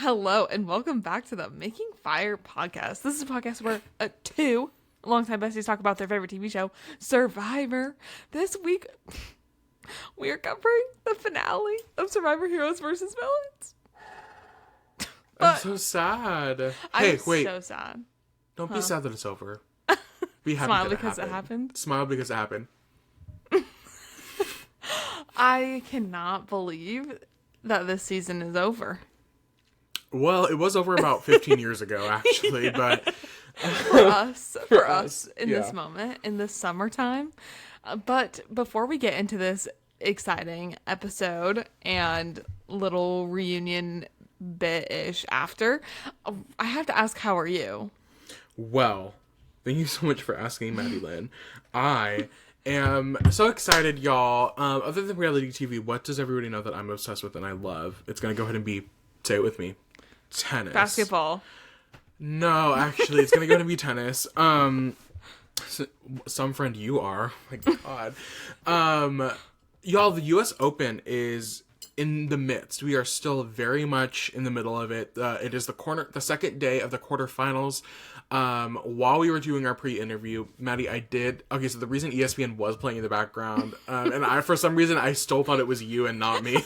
Hello, and welcome back to the Making Fire podcast. This is a podcast where two longtime besties talk about their favorite TV show, Survivor. This week, we are covering the finale of Survivor Heroes versus Villains. I'm so sad. I'm so sad. Don't be sad that it's over. Be happy Smile that because it happened. Smile because it happened. I cannot believe that this season is over. Well, it was over about 15 years ago, actually, but for us in this moment, in this summertime. But before we get into this exciting episode and little reunion bit-ish after, I have to ask, how are you? Well, thank you so much for asking, Maddie Lynn. I am so excited, y'all. Other than reality TV, what does everybody know that I'm obsessed with and I love? It's going to go ahead and be, say it with me, tennis. Basketball. No, actually, it's going to go ahead and be tennis. Some friend you are. Oh my God. Y'all, the U.S. Open is in the midst. We are still very much in the middle of it. It is the second day of the quarterfinals. While we were doing our pre-interview, Maddie, so the reason ESPN was playing in the background, and for some reason, I still thought it was you and not me.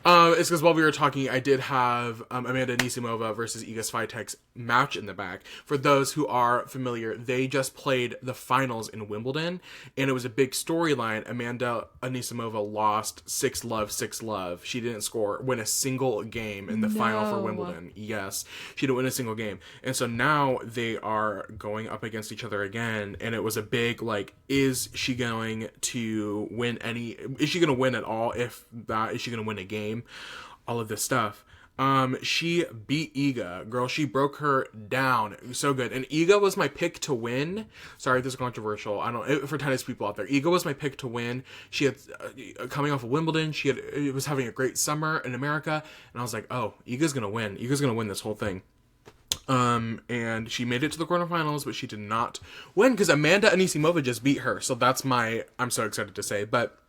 It's because while we were talking, I did have Amanda Anisimova versus Iga Swiatek's match in the back. For those who are familiar, they just played the finals in Wimbledon, and it was a big storyline. Amanda Anisimova lost 6-love. She didn't win a single game in the final for Wimbledon. Yes, she didn't win a single game. And so now they are going up against each other again, and it was a big, is she going to win is she going to win at all? If that, is she going to win a game? All of this stuff. She beat Iga. Girl, she broke her down. It was so good. And Iga was my pick to win. Sorry, this is controversial. For tennis people out there. Iga was my pick to win. She had, coming off of Wimbledon, it was having a great summer in America. And I was like, oh, Iga's gonna win. Iga's gonna win this whole thing. And she made it to the quarterfinals, but she did not win because Amanda Anisimova just beat her. So I'm so excited to say. But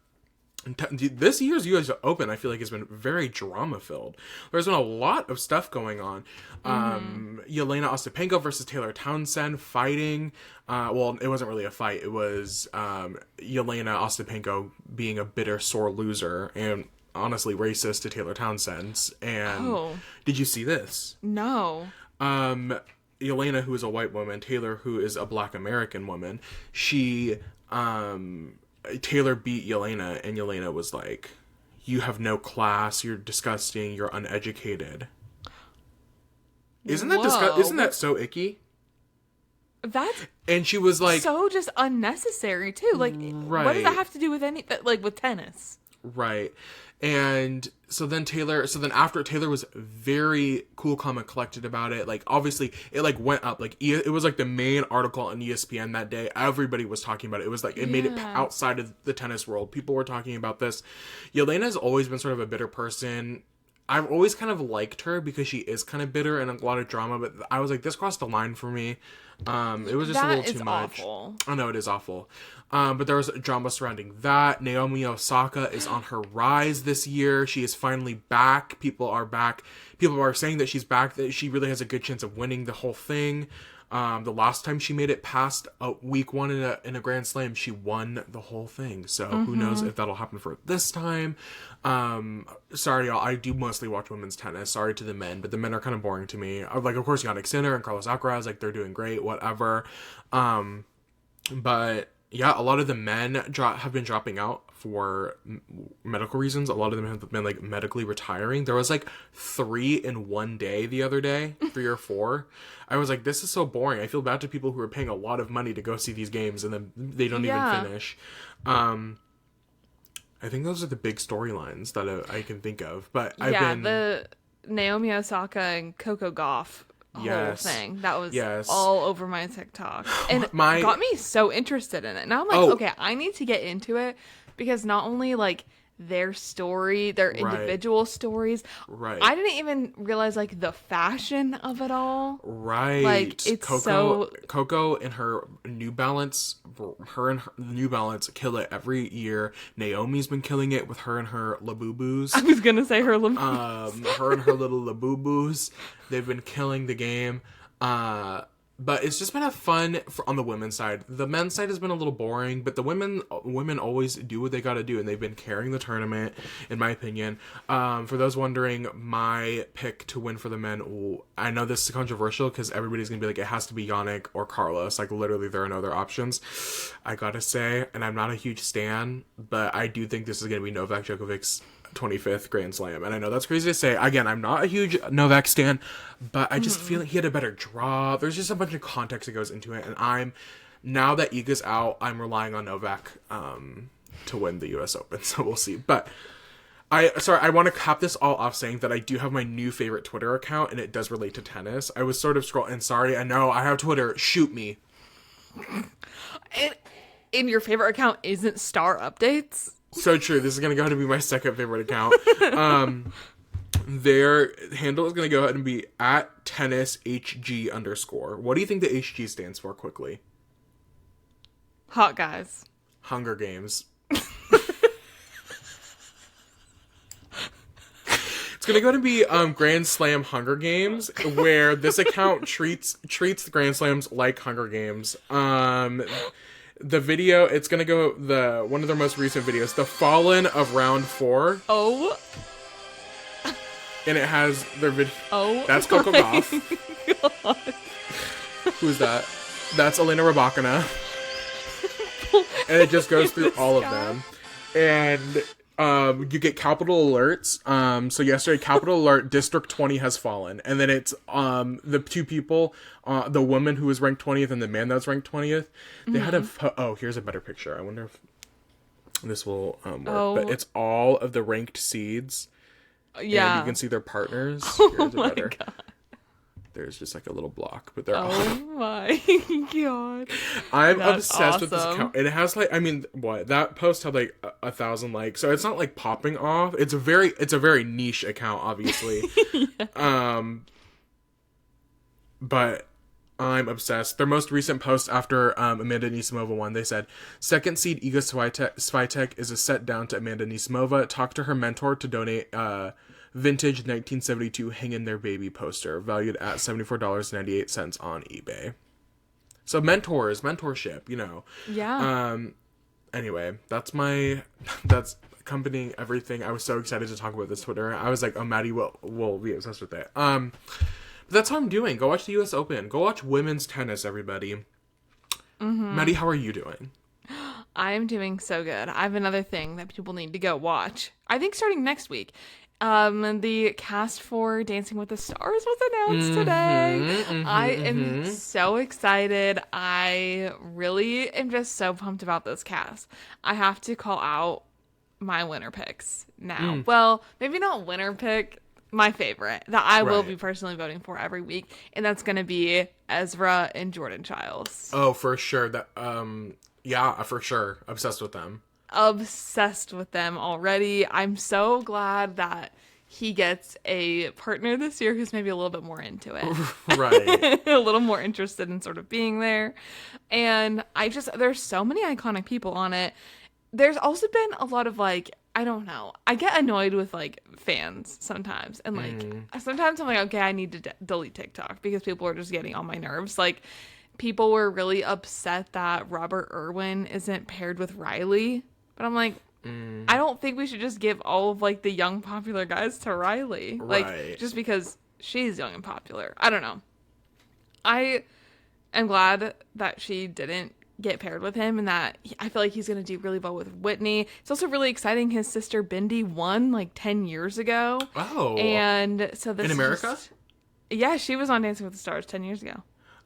this year's U.S. Open, I feel like, has been very drama-filled. There's been a lot of stuff going on. Yelena Ostapenko versus Taylor Townsend fighting. Well, it wasn't really a fight. It was Yelena Ostapenko being a bitter, sore loser and honestly racist to Taylor Townsend. And Did you see this? No. Yelena, who is a white woman, Taylor, who is a Black American woman, Taylor beat Yelena, and Yelena was like, you have no class, you're disgusting, you're uneducated. Isn't that so icky? And she was like, so just unnecessary too. Right. What does that have to do with with tennis? Right. And so then after Taylor was very cool, calm, and collected about it. Obviously it went up. It was the main article on ESPN that day. Everybody was talking about it. It was it made it outside of the tennis world. People were talking about this. Yelena's always been sort of a bitter person. I've always kind of liked her because she is kind of bitter and a lot of drama, but I was like, this crossed the line for me. It was just a little too much. Awful. I know it is awful. But there was drama surrounding that. Naomi Osaka is on her rise this year. She is finally back. People are back. People are saying that she's back, that she really has a good chance of winning the whole thing. The last time she made it past week one in a Grand Slam, she won the whole thing. So who knows if that'll happen for this time. Sorry, y'all. I do mostly watch women's tennis. Sorry to the men, but the men are kind of boring to me. Of course, Jannik Sinner and Carlos Alcaraz, they're doing great, whatever. But yeah, a lot of the men have been dropping out for medical reasons. A lot of them have been medically retiring. There was 3 in one day the other day, 3 or 4. I was like, this is so boring. I feel bad to people who are paying a lot of money to go see these games and then they don't even finish. I think those are the big storylines that I can think of. But the Naomi Osaka and Coco Gauff whole thing that was all over my TikTok and got me so interested in it. Now I'm okay, I need to get into it because not only their story, their individual stories. Right. I didn't even realize like the fashion of it all. Right. Like it's Coco and her New Balance, New Balance kill it every year. Naomi's been killing it with her and her Labubus. I was gonna say her Labubus. Her and her little Labubus. They've been killing the game. But it's just been a fun on the women's side. The men's side has been a little boring, but the women always do what they got to do, and they've been carrying the tournament, in my opinion. For those wondering, my pick to win for the men, I know this is controversial because everybody's going to be like, it has to be Yannick or Carlos. Like, literally, there are no other options. I got to say, and I'm not a huge stan, but I do think this is going to be Novak Djokovic's 25th Grand Slam. And I know that's crazy to say. Again, I'm not a huge Novak stan, but I just feel like he had a better draw. There's just a bunch of context that goes into it. And now that Iga's out, I'm relying on Novak to win the US Open. So we'll see. But I want to cap this all off saying that I do have my new favorite Twitter account, and it does relate to tennis. I was sort of scrolling, sorry, I know, I have Twitter. Shoot me. And your favorite account isn't Star Updates? So true. This is going to go ahead and be my second favorite account. Their handle is going to go ahead and be at @tennishg_. What do you think the HG stands for, quickly? Hot guys. Hunger Games. It's going to go ahead and be Grand Slam Hunger Games, where this account treats the Grand Slams like Hunger Games. The video, it's gonna go one of their most recent videos, the Fallen of Round 4. Oh. And it has their video. Oh. That's Coco Gauff. Who's that? That's Elena Rybakina. And it just goes through all of them. And you get capital alerts. So yesterday, capital alert, District 20 has fallen. And then it's the two people, the woman who was ranked 20th and the man that was ranked 20th. They had here's a better picture. I wonder if this will work. Oh. But it's all of the ranked seeds. Yeah. And you can see their partners. Oh my God. There's just like a little block, but they're all... Oh my God. I'm obsessed with this account. It has like, I mean, what? That post had like 1,000 likes, so it's not like popping off. It's a very niche account, obviously. Yeah. But I'm obsessed. Their most recent post after Amanda Anisimova won, they said, second seed Iga Swiatek is a set down to Amanda Anisimova. Talk to her mentor to donate vintage 1972 Hang in There Baby poster, valued at $74.98 on eBay. So mentorship, you know. Yeah. Anyway, that's accompanying everything. I was so excited to talk about this Twitter. I was like, oh, Maddie will be obsessed with it. But that's how I'm doing. Go watch the US Open. Go watch women's tennis, everybody. Mm-hmm. Maddie, how are you doing? I'm doing so good. I have another thing that people need to go watch. I think starting next week. The cast for Dancing with the Stars was announced today. I am so excited. I really am just so pumped about this cast. I have to call out my winner picks now. Well, maybe not winner pick, my favorite that I will be personally voting for every week, and that's going to be Ezra and Jordan Childs. Oh, for sure. That yeah, for sure. Obsessed with them already. I'm so glad that he gets a partner this year who's maybe a little bit more into it. Right. A little more interested in sort of being there. And there's so many iconic people on it. There's also been a lot of like, I don't know. I get annoyed with like fans sometimes. And like, sometimes I'm like, okay, I need to delete TikTok because people are just getting on my nerves. Like, people were really upset that Robert Irwin isn't paired with Riley. But I'm like, I don't think we should just give all of like the young popular guys to Riley. Like, just because she's young and popular. I don't know. I am glad that she didn't get paired with him, and that I feel like he's going to do really well with Whitney. It's also really exciting. His sister Bindi won like 10 years ago. Oh. And so this in America? Yeah, she was on Dancing with the Stars 10 years ago.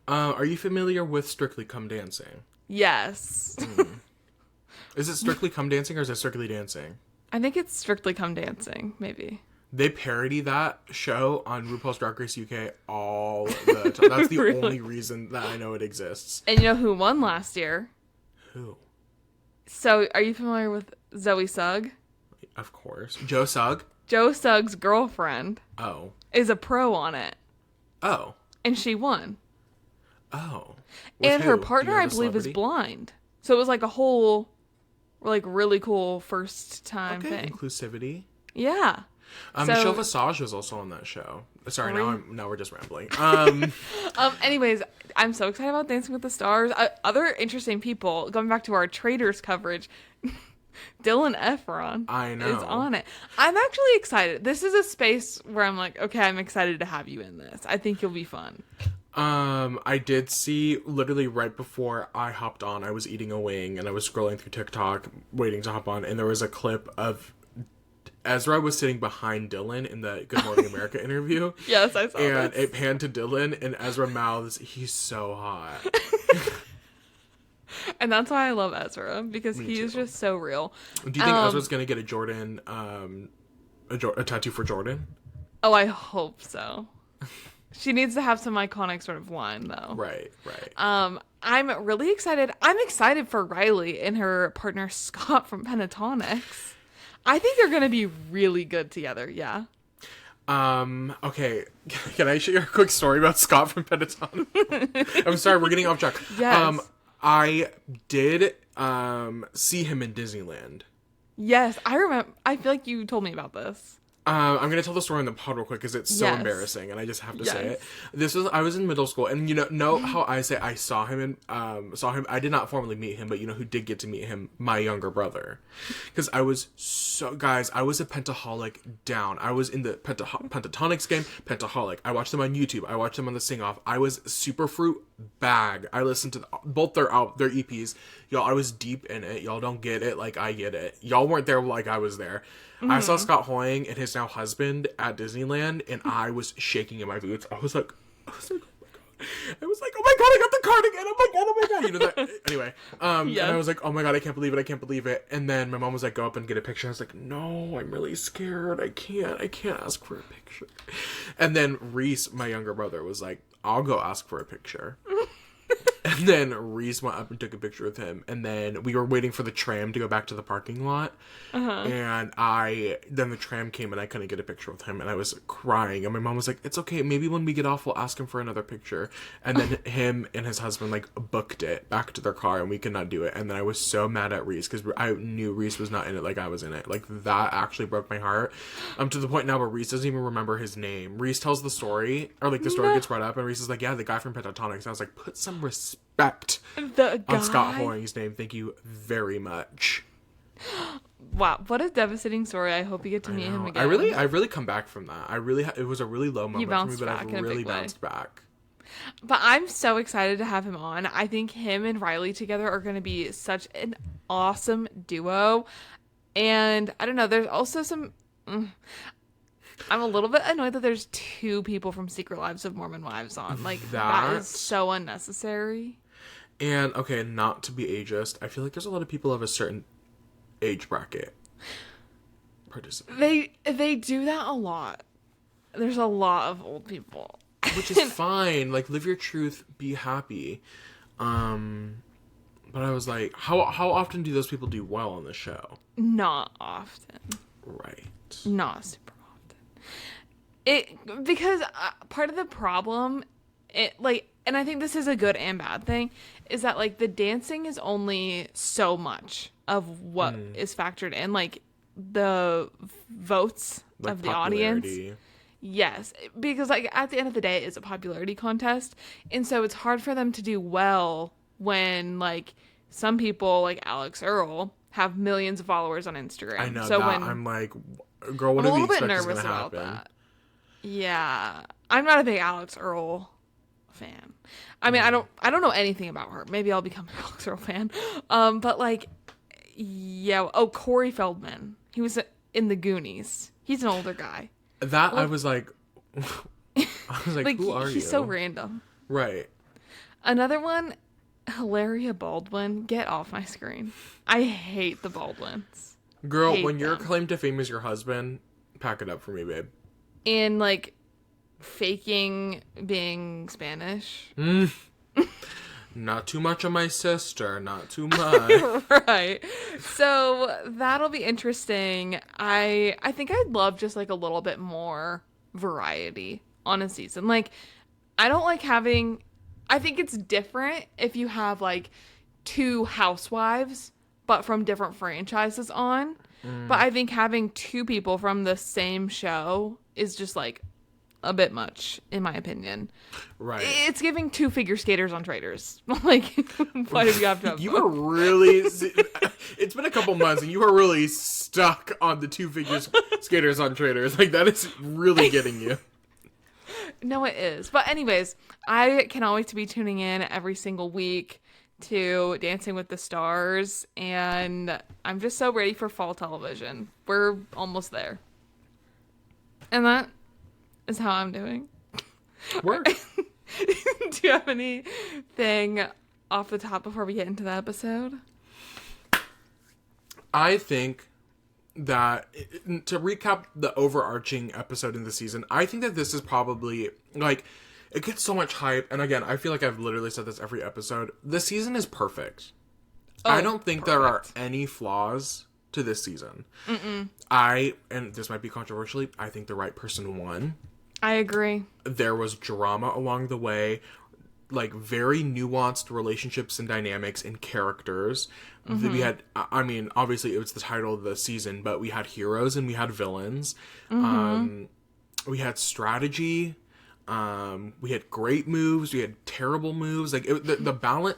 Are you familiar with Strictly Come Dancing? Yes. Is it Strictly Come Dancing or is it Strictly Dancing? I think it's Strictly Come Dancing, maybe. They parody that show on RuPaul's Drag Race UK all the time. That's the really? Only reason that I know it exists. And you know who won last year? Who? So, are you familiar with Zoe Sugg? Of course. Joe Sugg. Joe Sugg's girlfriend. Oh. Is a pro on it. Oh. And she won. Oh. And her partner, I believe, is blind. So it was like a whole, like, really cool first time thing. Inclusivity. Yeah. Michelle Visage was also on that show. Sorry, now we're just rambling. Anyways, I'm so excited about Dancing with the Stars. Other interesting people, going back to our Traders coverage, Dylan Efron is on it. I'm actually excited. This is a space where I'm like, okay, I'm excited to have you in this. I think you'll be fun. I did see, literally right before I hopped on, I was eating a wing and I was scrolling through TikTok waiting to hop on, and there was a clip of Ezra was sitting behind Dylan in the Good Morning America interview. Yes, I saw And this. it panned to Dylan, and Ezra mouths, "He's so hot." And that's why I love Ezra, because he is just so real. Do you think Ezra's going to get a Jordan, a tattoo for Jordan? Oh, I hope so. She needs to have some iconic sort of line, though. Right. I'm really excited. I'm excited for Riley and her partner Scott from Pentatonics. I think they're going to be really good together, yeah. Okay. Can I share a quick story about Scott from Pentatonics? I'm sorry, we're getting off track. Yes. I did see him in Disneyland. Yes, I remember. I feel like you told me about this. I'm going to tell the story in the pod real quick because it's so embarrassing and I just have to say it. I was in middle school, and know how I say I saw him I did not formally meet him, but who did get to meet him? My younger brother. Because I was I was a Pentaholic down. I was in the Pentatonics game, Pentaholic. I watched them on YouTube. I watched them on the Sing Off. I was Superfruit bag. I listened to both their EPs. Y'all, I was deep in it. Y'all don't get it like I get it. Y'all weren't there like I was there. Mm-hmm. I saw Scott Hoying and his now husband at Disneyland, and I was shaking in my boots. I was like, oh my god. I was like, oh my god, I got the cardigan. Oh my god. You know that. Anyway, and I was like, oh my god, I can't believe it. And then my mom was like, go up and get a picture. I was like, no, I'm really scared. I can't ask for a picture. And then Reese, my younger brother, was like, I'll go ask for a picture. And then Reese went up and took a picture with him. And then we were waiting for the tram to go back to the parking lot. And then the tram came and I couldn't get a picture with him. And I was crying. And my mom was like, it's okay. Maybe when we get off, we'll ask him for another picture. And then him and his husband booked it back to their car, and we could not do it. And then I was so mad at Reese because I knew Reese was not in it like I was in it. That actually broke my heart. To the point now where Reese doesn't even remember his name. Reese tells the story, or the story gets brought up, and Reese is like, yeah, the guy from Pentatonics. And I was like, put some respect on Scott Hoying's name. Thank you very much. Wow, what a devastating story. I hope you get to meet him again. I really come back from that. It was a really low moment for me, but I've really bounced back. But I'm so excited to have him on. I think him and Riley together are going to be such an awesome duo. And I don't know, there's also some... I'm a little bit annoyed that there's 2 people from Secret Lives of Mormon Wives on. That is so unnecessary. And, okay, not to be ageist, I feel like there's a lot of people of a certain age bracket participating. They do that a lot. There's a lot of old people. Which is fine. Live your truth, be happy. But I was like, how often do those people do well on the show? Not often. Right. Not super often. Because part of the problem, and I think this is a good and bad thing, is that the dancing is only so much of what is factored in, the votes of the audience. Yes, because at the end of the day, it's a popularity contest, and so it's hard for them to do well when some people like Alex Earl have millions of followers on Instagram. I know so that. I'm like, girl, what do we expect is going to happen? That. Yeah, I'm not a big Alex Earl fan. I mean, I don't know anything about her. Maybe I'll become an Alex Earl fan. But yeah. Oh, Corey Feldman. He was in the Goonies. He's an older guy. That I was like, who are you? He's so random. Right. Another one, Hilaria Baldwin. Get off my screen. I hate the Baldwins. Girl, when your claim to fame is your husband, pack it up for me, babe. And faking being Spanish. Not too much of my sister. Not too much. Right. So that'll be interesting. I think I'd love just like a little bit more variety on a season. Like, I don't like having, I think it's different if you have like two housewives, but from different franchises on. But I think having two people from the same show is just like a bit much, in my opinion. Right. It's giving two figure skaters on Traders. Like, why do you have to have You both? are really... It's been a couple months, and you are really stuck on the two-figure skaters on Traders. Like, that is really getting you. No, it is. But anyways, I cannot wait to be tuning in every single week to Dancing with the Stars, and I'm just so ready for fall television. We're almost there. And that is how I'm doing. Word. Do you have anything off the top before we get into the episode? I think that, to recap the overarching episode in the season, I think that this is probably, like, it gets so much hype, and again, I feel like I've literally said this every episode. The season is perfect. I don't think there are any flaws to this season. And this might be controversially, I think the right person won. I agree. There was drama along the way, like very nuanced relationships and dynamics and characters. We had, I mean, obviously it was the title of the season, but we had heroes and we had villains. We had strategy. We had great moves. We had terrible moves. Like the balance,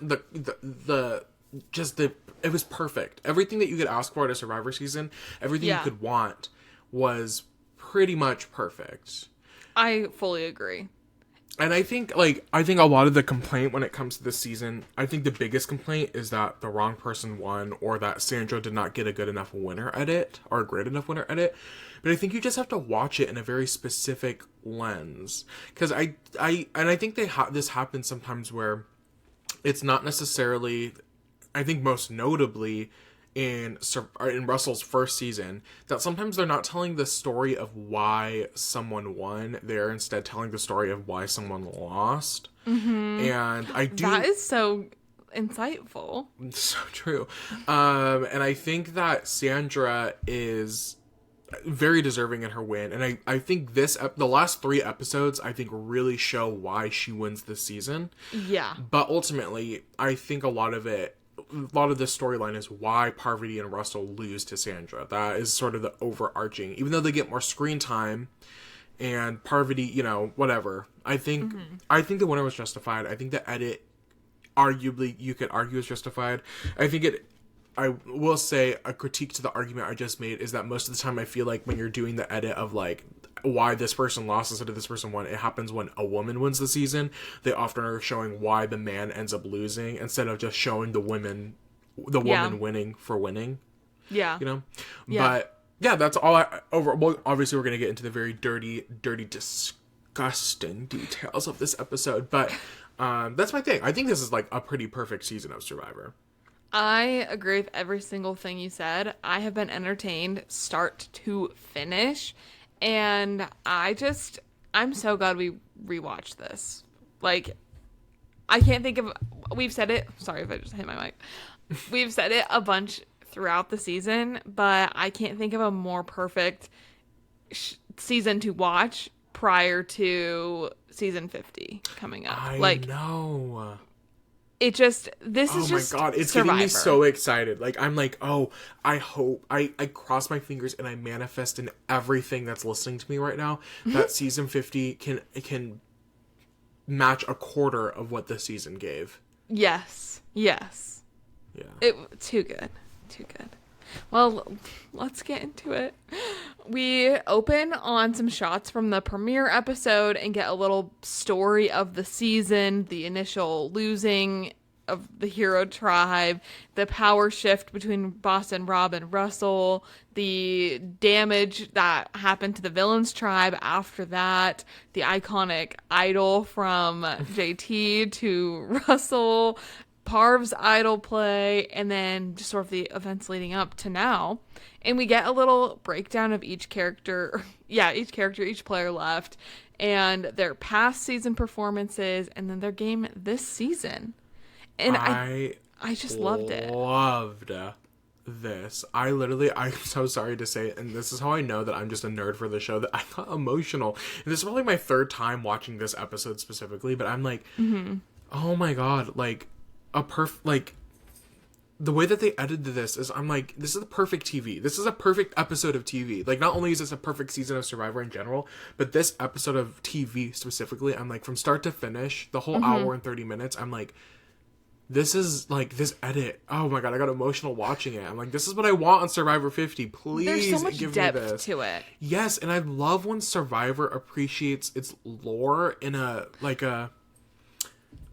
it was perfect. Everything that you could ask for at a Survivor season, everything you could want, was pretty much perfect. I fully agree. And I think a lot of the complaint when it comes to this season, I think the biggest complaint is that the wrong person won, or that Sandra did not get a good enough winner edit, or a great enough winner edit. But I think you just have to watch it in a very specific lens. Because I think this happens sometimes where it's not necessarily, I think most notably in Russell's first season, that sometimes they're not telling the story of why someone won. They're instead telling the story of why someone lost. And I do... That is so insightful. So true. And I think that Sandra is very deserving in her win. And I think the last 3 episodes, I think, really show why she wins this season. Yeah. But ultimately, I think a lot of the storyline is why Parvati and Russell lose to Sandra. That is sort of the overarching, even though they get more screen time and Parvati, whatever. I think the winner was justified. I think the edit, arguably, you could argue is justified. I will say a critique to the argument I just made is that most of the time I feel like when you're doing the edit of like why this person lost instead of this person won, it happens when a woman wins the season. They often are showing why the man ends up losing instead of just showing the woman winning for winning. Yeah. But yeah, that's all well, obviously we're going to get into the very dirty, disgusting details of this episode, but that's my thing. I think this is like a pretty perfect season of Survivor. I agree with every single thing you said. I have been entertained start to finish. And I'm so glad we rewatched this. Like, I can't think of, we've said it, sorry if I just hit my mic. We've said it a bunch throughout the season, but I can't think of a more perfect season to watch prior to season 50 coming up. I know. This is just oh my god, it's Survivor. getting me so excited. Like, I'm like, oh, I hope, I cross my fingers and I manifest in everything that's listening to me right now that season 50 can match a quarter of what the season gave. Yes. Yeah. Too good. Well, let's get into it. We open on some shots from the premiere episode and get a little story of the season, the initial losing of the hero tribe, the power shift between Boston, Rob, and Russell, the damage that happened to the villains tribe after that, the iconic idol from JT to Russell, Parv's idol play, and then just sort of the events leading up to now. And we get a little breakdown of each player left, and their past season performances, and then their game this season. And I just loved it. Loved this. I'm so sorry to say it, and this is how I know that I'm just a nerd for the show, that I got emotional. And this is probably my third time watching this episode specifically, but I'm like, oh my god, like the way that they edited this is, I'm like, this is the perfect TV. This is a perfect episode of TV. Like, not only is this a perfect season of Survivor in general, but this episode of TV specifically, I'm like, from start to finish, the whole hour and 30 minutes, I'm like, this is, like, this edit. Oh my god, I got emotional watching it. I'm like, this is what I want on Survivor 50. Please There's so much give depth me this. to it. Yes, and I love when Survivor appreciates its lore in a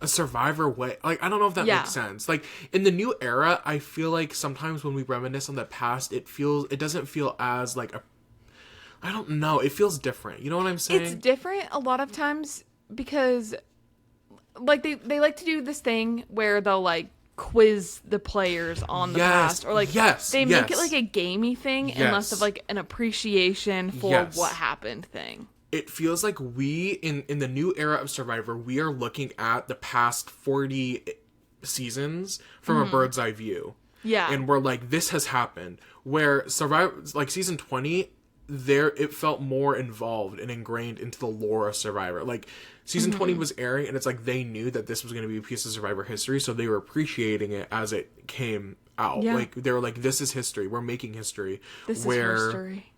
Survivor way. Like, I don't know if that makes sense. Like, in the new era, I feel like sometimes when we reminisce on the past, it doesn't feel as like I don't know, it feels different. You know what I'm saying? It's different a lot of times because, like, they like to do this thing where they'll, like, quiz the players on the past, or like they make it like a gamey thing and less of like an appreciation for what happened thing. It feels like we, in the new era of Survivor, we are looking at the past 40 seasons from a bird's eye view. Yeah. And we're like, this has happened. Where Survivor, like season 20, it felt more involved and ingrained into the lore of Survivor. Like, season 20 was airing, and it's like they knew that this was going to be a piece of Survivor history, so they were appreciating it as it came out. Yeah. Like, they were like, this is history. We're making history. This is history.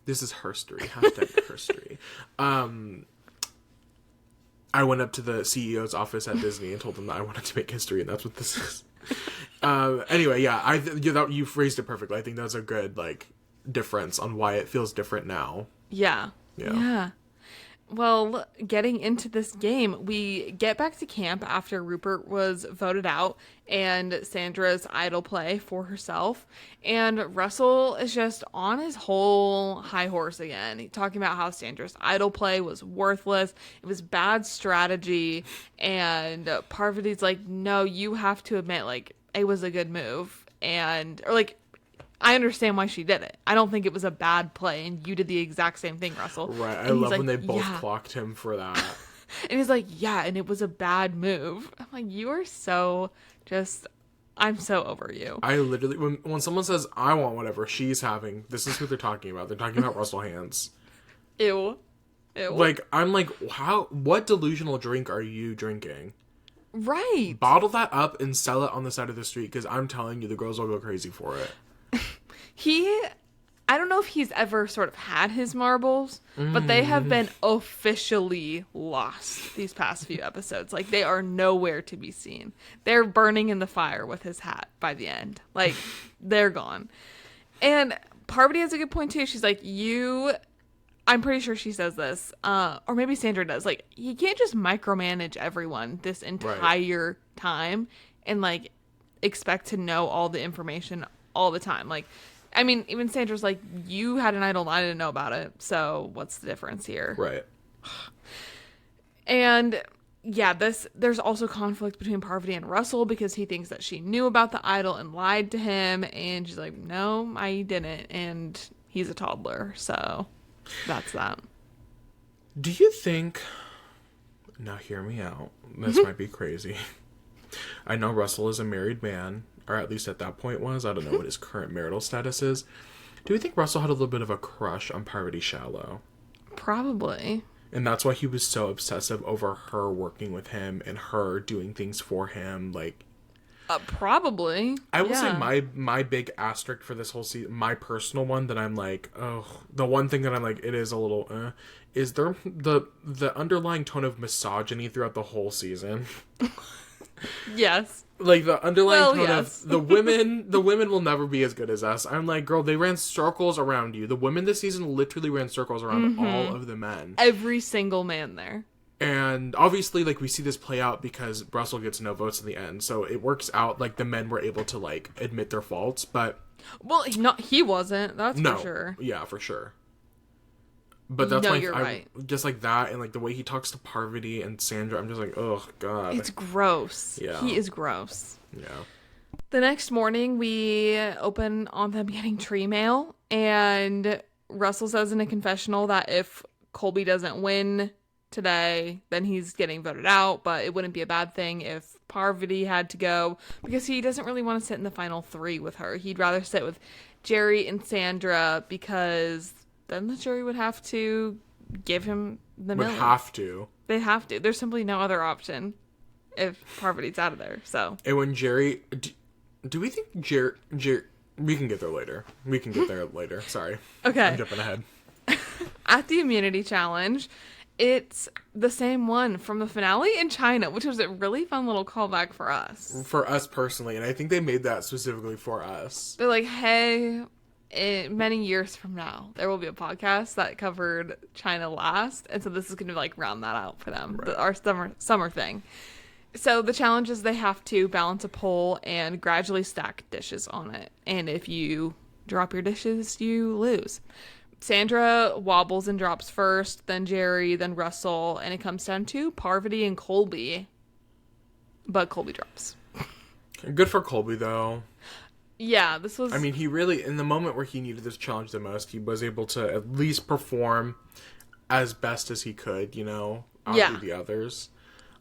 This is herstory. Hashtag herstory. I went up to the CEO's office at Disney and told them that I wanted to make history, and that's what this is. Anyway, yeah, you phrased it perfectly. I think that's a good, like, difference on why it feels different now. Yeah. Well, getting into this game, we get back to camp after Rupert was voted out and Sandra's idol play for herself. And Russell is just on his whole high horse again, talking about how Sandra's idol play was worthless. It was bad strategy. And Parvati's like, no, you have to admit, like, it was a good move. Or like, I understand why she did it. I don't think it was a bad play, and you did the exact same thing, Russell. Right. I love when they both clocked him for that. And he's like, yeah, and it was a bad move. I'm like, you are so just... I'm so over you. I literally... When someone says, I want whatever she's having, this is who they're talking about. They're talking about Russell Hands. Ew. Like, I'm like, what delusional drink are you drinking? Right. Bottle that up and sell it on the side of the street, because I'm telling you, the girls will go crazy for it. I don't know if he's ever sort of had his marbles, but they have been officially lost these past few episodes. Like, they are nowhere to be seen. They're burning in the fire with his hat by the end. Like, they're gone. And Parvati has a good point too. She's like, I'm pretty sure she says this, or maybe Sandra does. Like, you can't just micromanage everyone this entire time and, like, expect to know all the information all the time. Like, I mean, even Sandra's like, you had an idol and I didn't know about it, so what's the difference here? Right. And yeah, there's also conflict between Parvati and Russell because he thinks that she knew about the idol and lied to him, and she's like, no, I didn't, and he's a toddler, so that's that. Do you think... Now hear me out. This might be crazy. I know Russell is a married man, or at least at that point was. I don't know what his current marital status is. Do you think Russell had a little bit of a crush on Parvati Shallow? Probably. And that's why he was so obsessive over her working with him and her doing things for him. Like, probably. I will say my big asterisk for this whole season, my personal one that I'm like, oh, the one thing that I'm like, it is a little, is there the underlying tone of misogyny throughout the whole season. Yes. Like, the underlying tone of the women will never be as good as us. I'm like, girl, they ran circles around you. The women this season literally ran circles around all of the men. Every single man there. And obviously, like, we see this play out because Russell gets no votes in the end. So it works out, like, the men were able to, like, admit their faults, but... Well, he wasn't. That's for sure. Yeah, for sure. But that's right. Just like that, and like the way he talks to Parvati and Sandra, I'm just like, oh god, it's gross. Yeah, he is gross. Yeah. The next morning, we open on them getting tree mail, and Russell says in a confessional that if Colby doesn't win today, then he's getting voted out, but it wouldn't be a bad thing if Parvati had to go because he doesn't really want to sit in the final 3 with her. He'd rather sit with Jerry and Sandra because then the jury would have to give him the Would million. have to. They have to. There's simply no other option if Parvati's out of there. So. And when Jerry... Do we think Jerry... We can get there later. Sorry. Okay. I'm jumping ahead. At the immunity challenge, it's the same one from the finale in China, which was a really fun little callback for us. For us personally, and I think they made that specifically for us. They're like, hey, many years from now, there will be a podcast that covered China last, and so this is going to like round that out for them, right. Our summer thing. So the challenge is they have to balance a pole and gradually stack dishes on it, and if you drop your dishes, you lose. Sandra wobbles and drops first, then Jerry, then Russell, and it comes down to Parvati and Colby. But Colby drops. Good for Colby, though. Yeah, this was... I mean, he really, in the moment where he needed this challenge the most, he was able to at least perform as best as he could, outdo the others.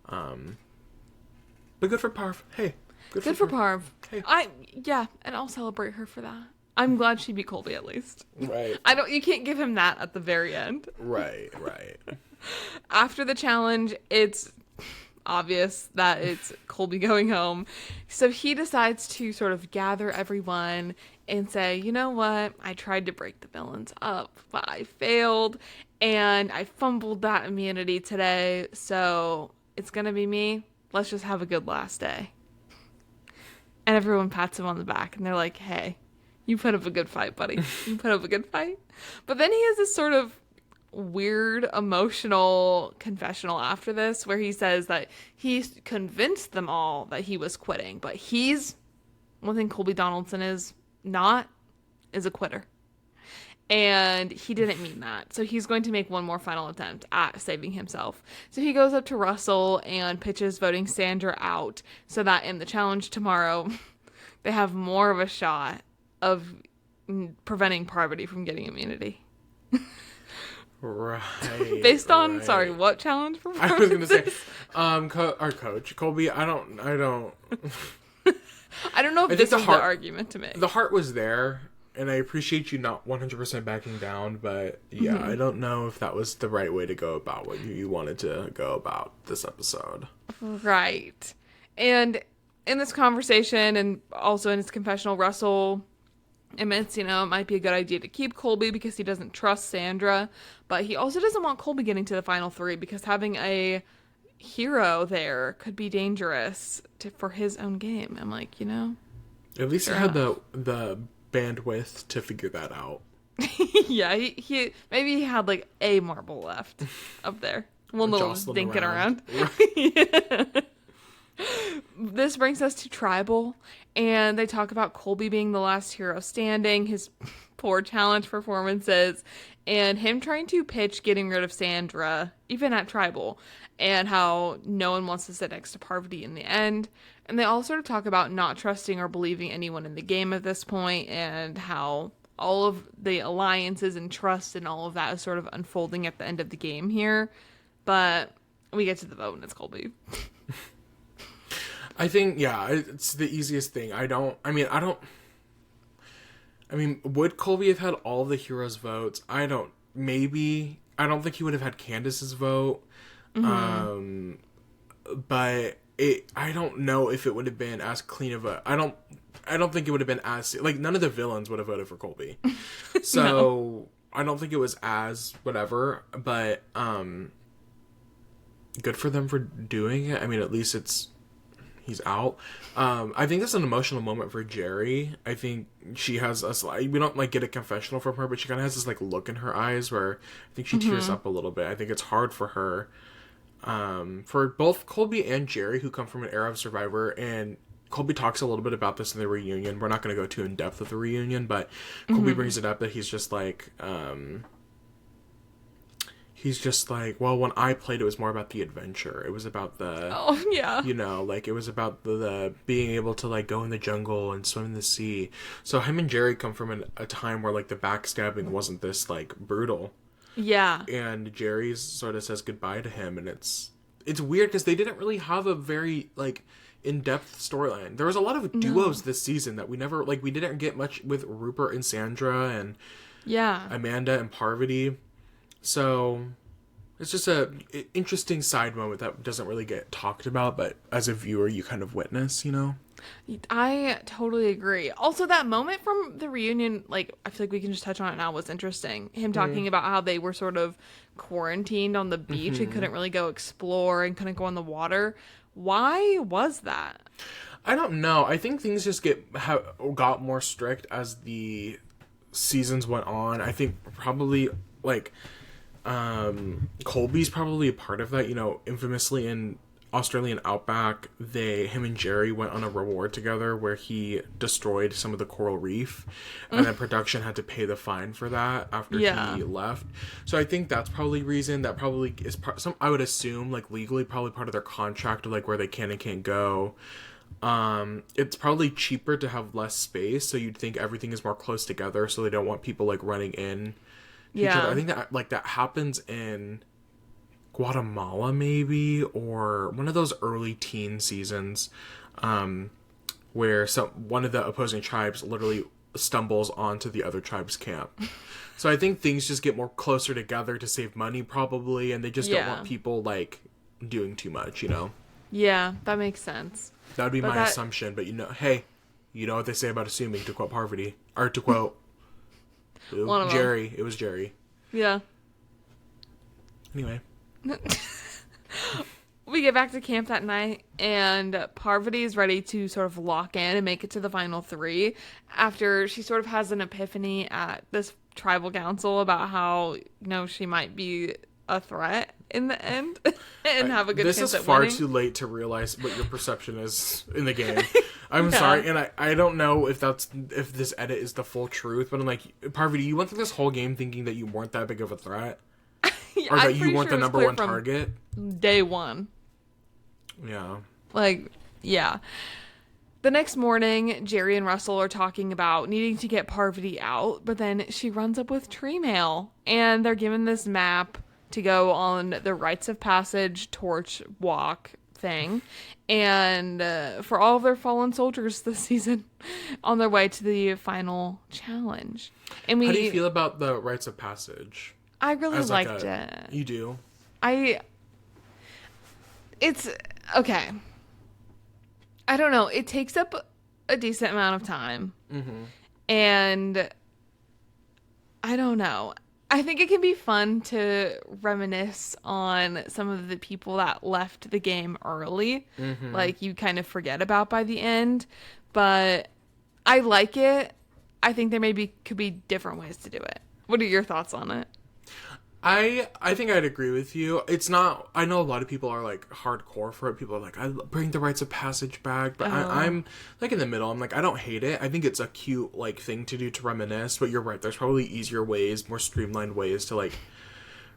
But good for Parv. Hey. Good for Parv. Hey. And I'll celebrate her for that. I'm glad she beat Colby at least. Right. You can't give him that at the very end. Right. After the challenge, it's obvious that it's Colby going home. So he decides to sort of gather everyone and say, you know what? I tried to break the villains up, but I failed. And I fumbled that immunity today. So it's going to be me. Let's just have a good last day. And everyone pats him on the back and they're like, hey, you put up a good fight, buddy. You put up a good fight. But then he has this sort of weird emotional confessional after this where he says that he's convinced them all that he was quitting, but one thing Colby Donaldson is a quitter. And he didn't mean that. So he's going to make one more final attempt at saving himself. So he goes up to Russell and pitches voting Sandra out so that in the challenge tomorrow, they have more of a shot of preventing Parvati from getting immunity. Right. Based on, sorry, what challenge performance? I was going to say, our coach, Colby, I don't I don't know if this is the argument to make. The heart was there, and I appreciate you not 100% backing down, but yeah, I don't know if that was the right way to go about what you wanted to go about this episode. Right. And in this conversation, and also in his confessional, Russell admits, it might be a good idea to keep Colby because he doesn't trust Sandra, but he also doesn't want Colby getting to the final 3 because having a hero there could be dangerous for his own game. I'm like, At least he had the bandwidth to figure that out. Yeah, he maybe he had like a marble left up there. One little dinking around. Yeah. This brings us to Tribal, and they talk about Colby being the last hero standing, his poor challenge performances, and him trying to pitch getting rid of Sandra, even at Tribal, and how no one wants to sit next to Parvati in the end. And they all sort of talk about not trusting or believing anyone in the game at this point, and how all of the alliances and trust and all of that is sort of unfolding at the end of the game here. But we get to the vote, and it's Colby. I think, it's the easiest thing. Would Colby have had all the heroes' votes? I don't think he would have had Candace's vote. Mm-hmm. But I don't know if it would have been as clean of a... I don't think it would have been as... Like, none of the villains would have voted for Colby. So, no. I don't think it was as whatever, but good for them for doing it. At least he's out. I think that's an emotional moment for Jerry. I think she has we don't get a confessional from her, but she kind of has this look in her eyes where I think she tears up a little bit. I think it's hard for her. For both Colby and Jerry, who come from an era of Survivor, and Colby talks a little bit about this in the reunion. We're not going to go too in depth with the reunion, but Colby brings it up that he's just well, when I played, it was more about the adventure. It was about the, it was about the being able to go in the jungle and swim in the sea. So him and Jerry come from a time where the backstabbing wasn't this brutal. Yeah. And Jerry sort of says goodbye to him, and it's weird because they didn't really have a very like in-depth storyline. There was a lot of duos this season that we didn't get much with Rupert and Sandra and Amanda and Parvati. So it's just a interesting side moment that doesn't really get talked about, but as a viewer you kind of witness, I totally agree. Also, that moment from the reunion, like, I feel like we can just touch on it now, was interesting. Him talking about how they were sort of quarantined on the beach and couldn't really go explore and couldn't go in the water. Why was that? I don't know. I think things just got more strict as the seasons went on. I think probably, like, Colby's probably a part of that. Infamously in Australian Outback, him and Jerry went on a reward together where he destroyed some of the coral reef, and then production had to pay the fine for that after he left. So I think that's probably reason that probably is I would assume, like, legally probably part of their contract of like where they can and can't go. It's probably cheaper to have less space, so you'd think everything is more close together, so they don't want people like running in to each other. I think that that happens in Guatemala maybe, or one of those early teen seasons, where one of the opposing tribes literally stumbles onto the other tribe's camp. So I think things just get more closer together to save money probably, and they just don't want people like doing too much, Yeah, that makes sense. That would be my assumption, but hey, you know what they say about assuming, to quote Parvati, or to quote Jerry. It was Jerry. Yeah. Anyway. We get back to camp that night, and Parvati is ready to sort of lock in and make it to the final 3 after she sort of has an epiphany at this tribal council about how, she might be a threat in the end and have a good chance at winning. This is far too late to realize what your perception is in the game. I'm sorry, and I don't know if this edit is the full truth, but I'm like, Parvati, you went through this whole game thinking that you weren't that big of a threat? Or that you weren't the number one target? Day one. Yeah. Yeah. The next morning, Jerry and Russell are talking about needing to get Parvati out, but then she runs up with tree mail, and they're given this map to go on the rites of passage torch walk thing, and for all of their fallen soldiers this season on their way to the final challenge. And how do you feel about the rites of passage? I really liked it. You do? It's okay. I don't know. It takes up a decent amount of time. Mm-hmm. And I don't know. I think it can be fun to reminisce on some of the people that left the game early. Mm-hmm. Like, you kind of forget about by the end. But I like it. I think there could be different ways to do it. What are your thoughts on it? I think I'd agree with you. It's not, I know a lot of people are like hardcore for it. People are like, I bring the rites of passage back, but I'm like in the middle. I'm like, I don't hate it. I think it's a cute like thing to do to reminisce, but you're right. There's probably easier ways, more streamlined ways to like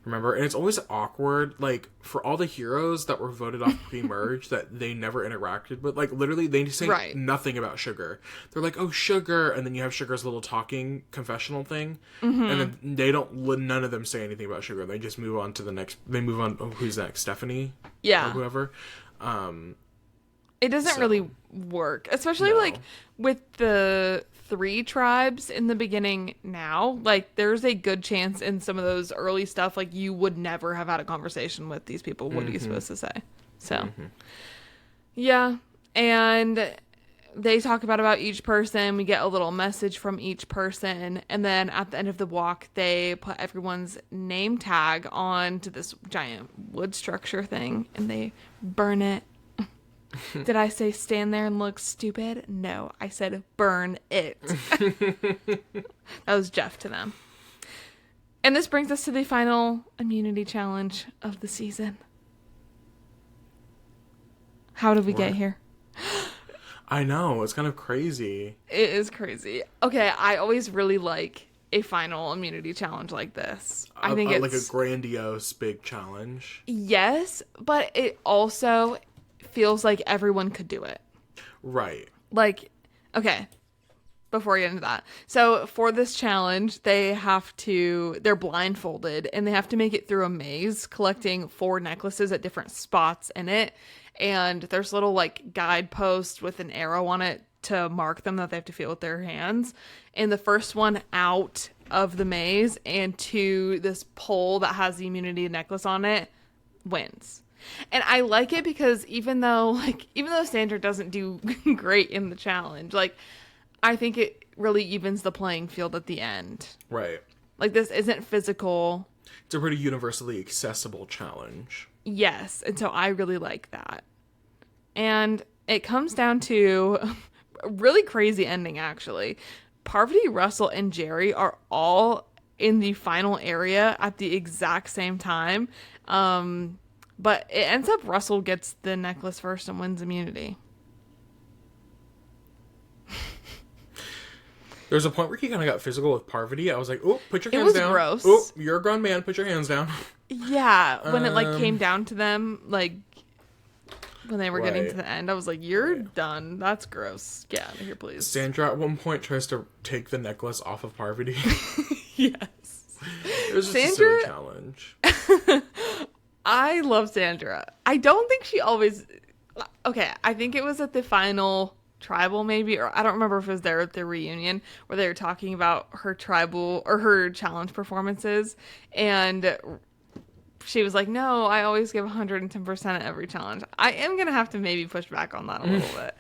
remember. And it's always awkward, like, for all the heroes that were voted off pre-merge that they never interacted with. Like, literally, they say nothing about Sugar. They're like, oh, Sugar, and then you have Sugar's little talking confessional thing, and then none of them say anything about Sugar. They just move on to the next. They move on. Oh, who's next? Stephanie? Yeah. Or whoever. It doesn't really work, especially like with the 3 tribes in the beginning now. Like, there's a good chance in some of those early stuff, like, you would never have had a conversation with these people. What are you supposed to say? So, yeah. And they talk about each person. We get a little message from each person. And then at the end of the walk, they put everyone's name tag onto this giant wood structure thing, and they burn it. Did I say stand there and look stupid? No, I said burn it. That was Jeff to them. And this brings us to the final immunity challenge of the season. How did we get here? I know, it's kind of crazy. It is crazy. Okay, I always really like a final immunity challenge like this. I think it's like a grandiose big challenge. Yes, but it also feels like everyone could do it. Right. Like, okay, before we get into that. So for this challenge, they're blindfolded and they have to make it through a maze, collecting 4 necklaces at different spots in it. And there's little like guideposts with an arrow on it to mark them that they have to feel with their hands. And the first one out of the maze and to this pole that has the immunity necklace on it wins. And I like it because even though Sandra doesn't do great in the challenge, like I think it really evens the playing field at the end. Right. Like this isn't physical. It's a pretty universally accessible challenge. Yes, and so I really like that. And it comes down to a really crazy ending, actually. Parvati, Russell, and Jerry are all in the final area at the exact same time. But it ends up Russell gets the necklace first and wins immunity. There's a point where he kind of got physical with Parvati. I was like, oh, put your hands down. It was gross. Oh, you're a grown man. Put your hands down. Yeah, when it like came down to them, like when they were getting to the end, I was like, you're done. That's gross. Get out of here, please. Sandra at one point tries to take the necklace off of Parvati. Yes. It was just a silly challenge. I love Sandra. I don't think she always... Okay, I think it was at the final tribal maybe, or I don't remember if it was there at the reunion where they were talking about her tribal or her challenge performances, and she was like, no, I always give 110% at every challenge. I am going to have to maybe push back on that a little bit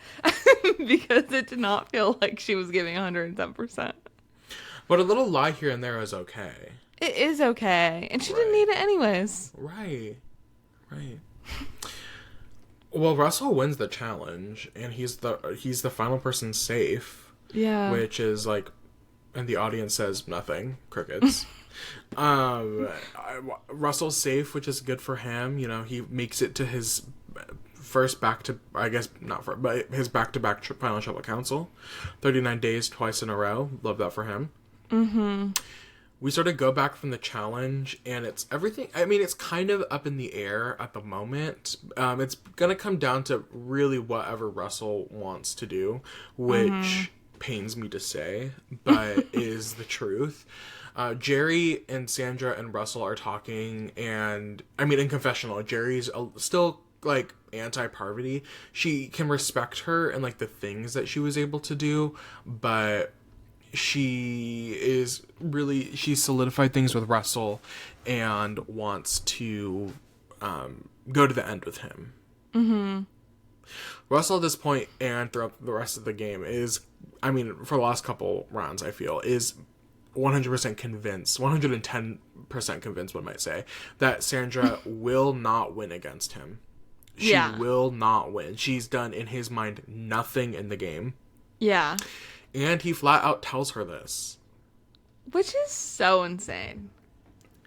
because it did not feel like she was giving 110%. But a little lie here and there is okay. It is okay. And she didn't need it anyways. Right. Well, Russell wins the challenge, and he's the final person safe. Yeah. Which is like, and the audience says nothing. Crickets. Russell's safe, which is good for him. You know, he makes it to his first his back-to-back final tribal council. 39 days, twice in a row. Love that for him. Mm-hmm. We sort of go back from the challenge, and it's everything. I mean, it's kind of up in the air at the moment. It's going to come down to really whatever Russell wants to do, which pains me to say, but is the truth. Jerry and Sandra and Russell are talking, and I mean, in confessional, Jerry's still like anti-Parvati. She can respect her and like the things that she was able to do, but she solidified things with Russell and wants to go to the end with him. Mm-hmm. Russell at this point and throughout the rest of the game is, I mean, for the last couple rounds, I feel, is 100% convinced, 110% convinced, one might say, that Sandra will not win against him. She will not win. She's done, in his mind, nothing in the game. Yeah. And he flat out tells her this. Which is so insane.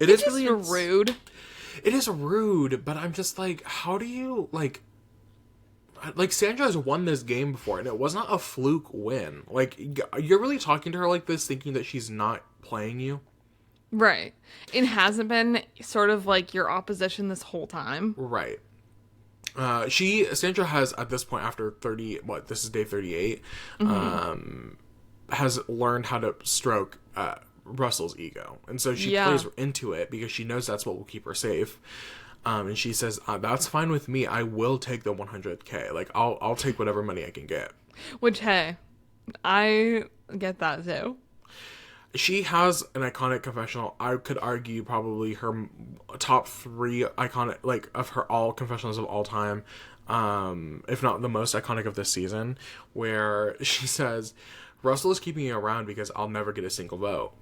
It is really rude. It is rude, but I'm just like, how do you, like Sandra has won this game before, and it was not a fluke win. Like, you're really talking to her like this, thinking that she's not playing you? Right. It hasn't been sort of like your opposition this whole time. Right. Sandra has, at this point, after this is day 38, has learned how to stroke Russell's ego. And so she plays into it because she knows that's what will keep her safe. And she says, that's fine with me. I will take the 100K. Like, I'll take whatever money I can get. Which, hey, I get that too. She has an iconic confessional. I could argue probably her top 3 iconic, like, of her all confessionals of all time, if not the most iconic of this season, where she says, Russell is keeping you around because I'll never get a single vote.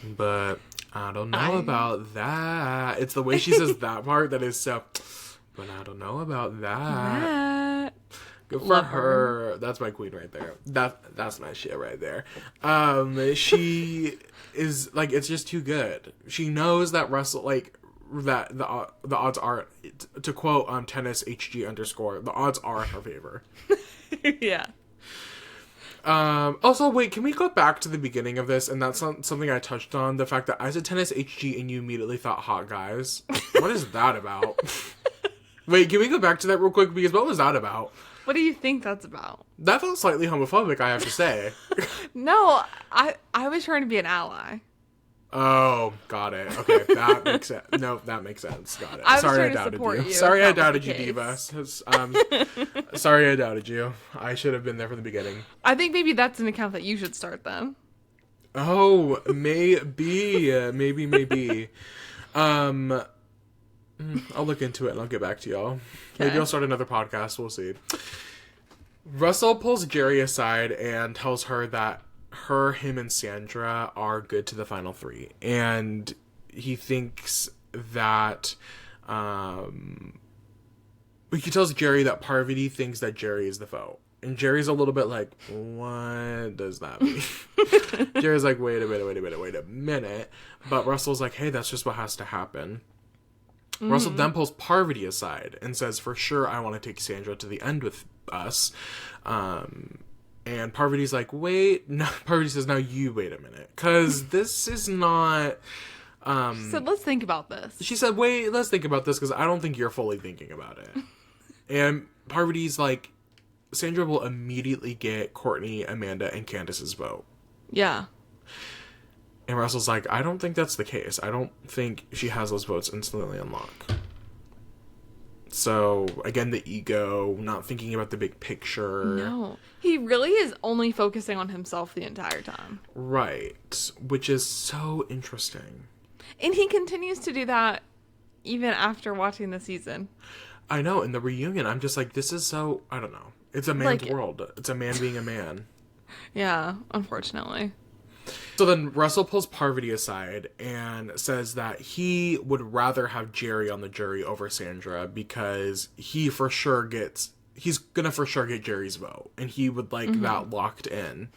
But I don't know about that. It's the way she says that part that is so, but I don't know about that. Good for her. That's my queen right there. That's my shit right there. She is like, it's just too good. She knows that Russell, like, that the odds are, to quote tennis HG _, the odds are in her favor. Yeah. Also, wait, can we go back to the beginning of this? And that's something I touched on, the fact that I said tennis HG and you immediately thought hot guys. What is that about? Wait, can we go back to that real quick? Because what was that about? What do you think that's about? That felt slightly homophobic, I have to say. No, I was trying to be an ally. Oh, got it. Okay, that makes sense. No, that makes sense. Got it. I was Sorry trying I to doubted support you. you, Sorry if I that was doubted the you, case. Diva. Sorry I doubted you. I should have been there from the beginning. I think maybe that's an account that you should start then. Oh, maybe. I'll look into it and I'll get back to y'all. Okay. Maybe I'll start another podcast. We'll see. Russell pulls Jerry aside and tells her that him and Sandra are good to the final 3. And he thinks that, he tells Jerry that Parvati thinks that Jerry is the foe. And Jerry's a little bit like, what does that mean? Jerry's like, wait a minute. But Russell's like, hey, that's just what has to happen. Mm-hmm. Russell then pulls Parvati aside and says, for sure, I want to take Sandra to the end with us. And Parvati's like, wait. No, Parvati says, now you wait a minute. Because this is not... She said, let's think about this. She said, wait, let's think about this because I don't think you're fully thinking about it. And Parvati's like, Sandra will immediately get Courtney, Amanda, and Candace's vote. Yeah. And Russell's like, I don't think that's the case. I don't think she has those votes instantly unlocked. So, again, the ego, not thinking about the big picture. No. He really is only focusing on himself the entire time. Right. Which is so interesting. And he continues to do that even after watching the season. I know. In the reunion, I'm just like, this is so... I don't know. It's a man's world. It's a man being a man. Yeah, unfortunately. So then Russell pulls Parvati aside and says that he would rather have Jerry on the jury over Sandra because he's gonna for sure get Jerry's vote and he would like that locked in.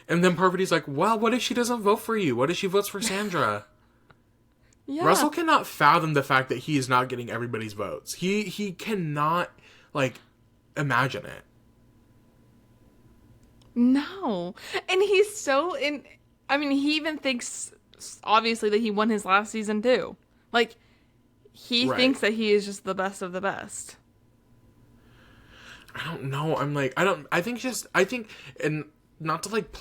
And then Parvati's like, well, what if she doesn't vote for you? What if she votes for Sandra? Yeah. Russell cannot fathom the fact that he is not getting everybody's votes. He cannot like imagine it. No. And he's so he even thinks, obviously, that he won his last season, too. Like, he thinks that he is just the best of the best. I don't know. I'm like, I think, and not to, like,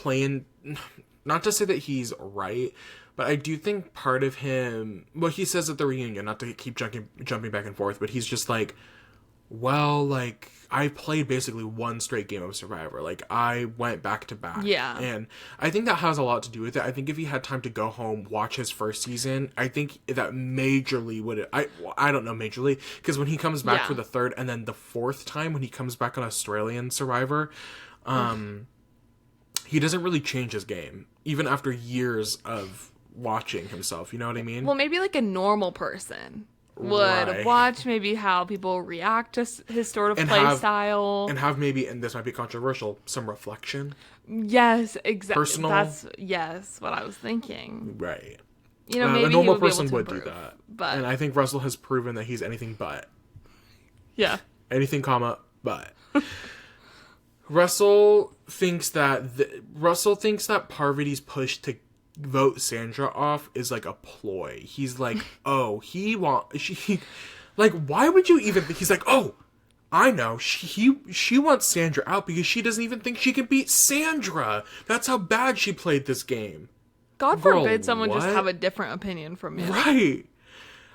not to say that he's right, but I do think part of him, well, he says at the reunion, not to keep jumping back and forth, but he's just like, well, like, I played basically one straight game of Survivor. Like, I went back to back. Yeah. And I think that has a lot to do with it. I think if he had time to go home, watch his first season, I think that majorly would... I don't know majorly, because when he comes back for the third and then the fourth time, when he comes back on Australian Survivor, he doesn't really change his game, even after years of watching himself. You know what I mean? Well, maybe like a normal person would watch maybe how people react to his sort of play style. And have maybe, and this might be controversial, some reflection. Yes, exactly. Personal. That's, what I was thinking. Right. You know, maybe a normal person would do that. But... And I think Russell has proven that he's anything but. Yeah. Anything, but. Russell thinks that Parvati's push to vote Sandra off is like a ploy. He's like, oh, like, why would you even he's like, oh, I know, she wants Sandra out because she doesn't even think she can beat Sandra. That's how bad she played this game. God forbid someone just have a different opinion from you. Right.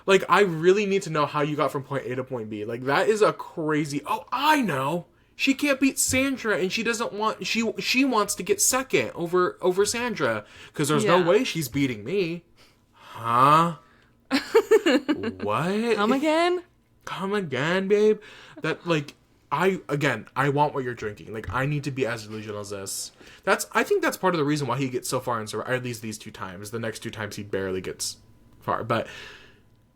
Like, I really need to know how you got from point A to point B. Like, that is a crazy, oh, I know. She can't beat Sandra, and she doesn't want... She wants to get second over Sandra. Because there's no way she's beating me. Huh? What? Come again? Come again, babe? That, like... I want what you're drinking. Like, I need to be as delusional as this. I think that's part of the reason why he gets so far in Survivor. At least these 2 times. The next 2 times, he barely gets far. But...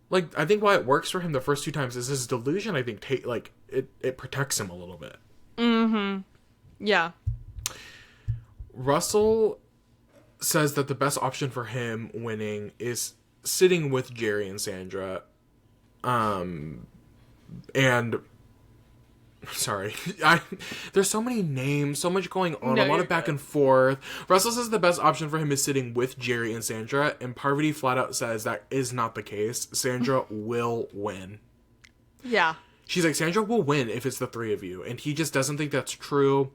like, I think why it works for him the first 2 times is his delusion, I think, it protects him a little bit. Mm-hmm. Yeah. Russell says that the best option for him winning is sitting with Jerry and Sandra. And... sorry. There's so many names, so much going on, a lot of back and forth. Russell says the best option for him is sitting with Jerry and Sandra, and Parvati flat out says that is not the case. Sandra will win. Yeah. she's like, Sandra will win if it's the three of you. And he just doesn't think that's true.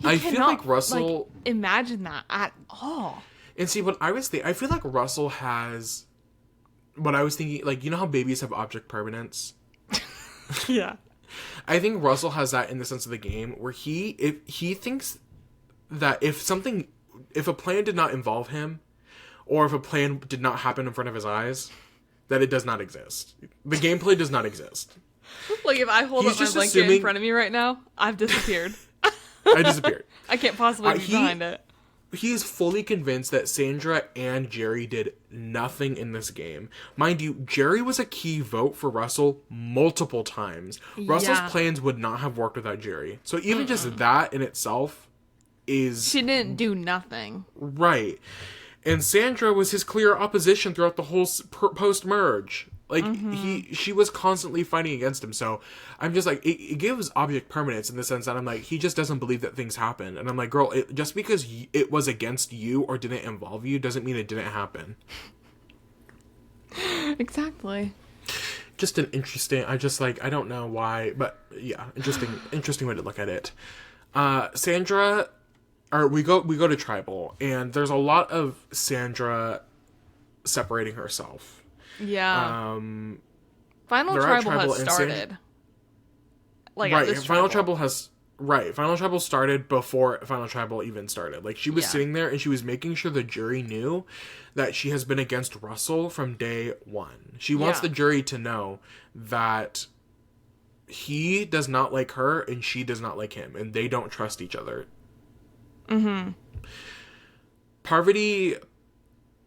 I feel like Russell... imagine that at all. And see, what I was thinking... I feel like Russell has... What I was thinking... Like, you know how babies have object permanence? Yeah. I think Russell has that in the sense of the game where if he thinks that if a plan did not involve him, or if a plan did not happen in front of his eyes, that it does not exist. The gameplay does not exist. Like, if I hold up my blanket in front of me right now, I've disappeared. I disappeared. I can't possibly be behind it. He is fully convinced that Sandra and Jerry did nothing in this game. Mind you, Jerry was a key vote for Russell multiple times. Yeah. Russell's plans would not have worked without Jerry. So even just that in itself is... She didn't do nothing. Right. And Sandra was his clear opposition throughout the whole post-merge. Like, she was constantly fighting against him. So I'm just like, it gives object permanence in the sense that I'm like, he just doesn't believe that things happen. And I'm like, girl, just because it was against you or didn't involve you doesn't mean it didn't happen. Exactly. Just an interesting, I don't know why, but yeah, interesting way to look at it. Sandra, or we go to Tribal, and there's a lot of Sandra separating herself. Yeah. Final Tribal has started. Final Tribal started before Final Tribal even started. Like, she was sitting there and she was making sure the jury knew that she has been against Russell from day one. She wants the jury to know that he does not like her and she does not like him, and they don't trust each other. Mm-hmm. Parvati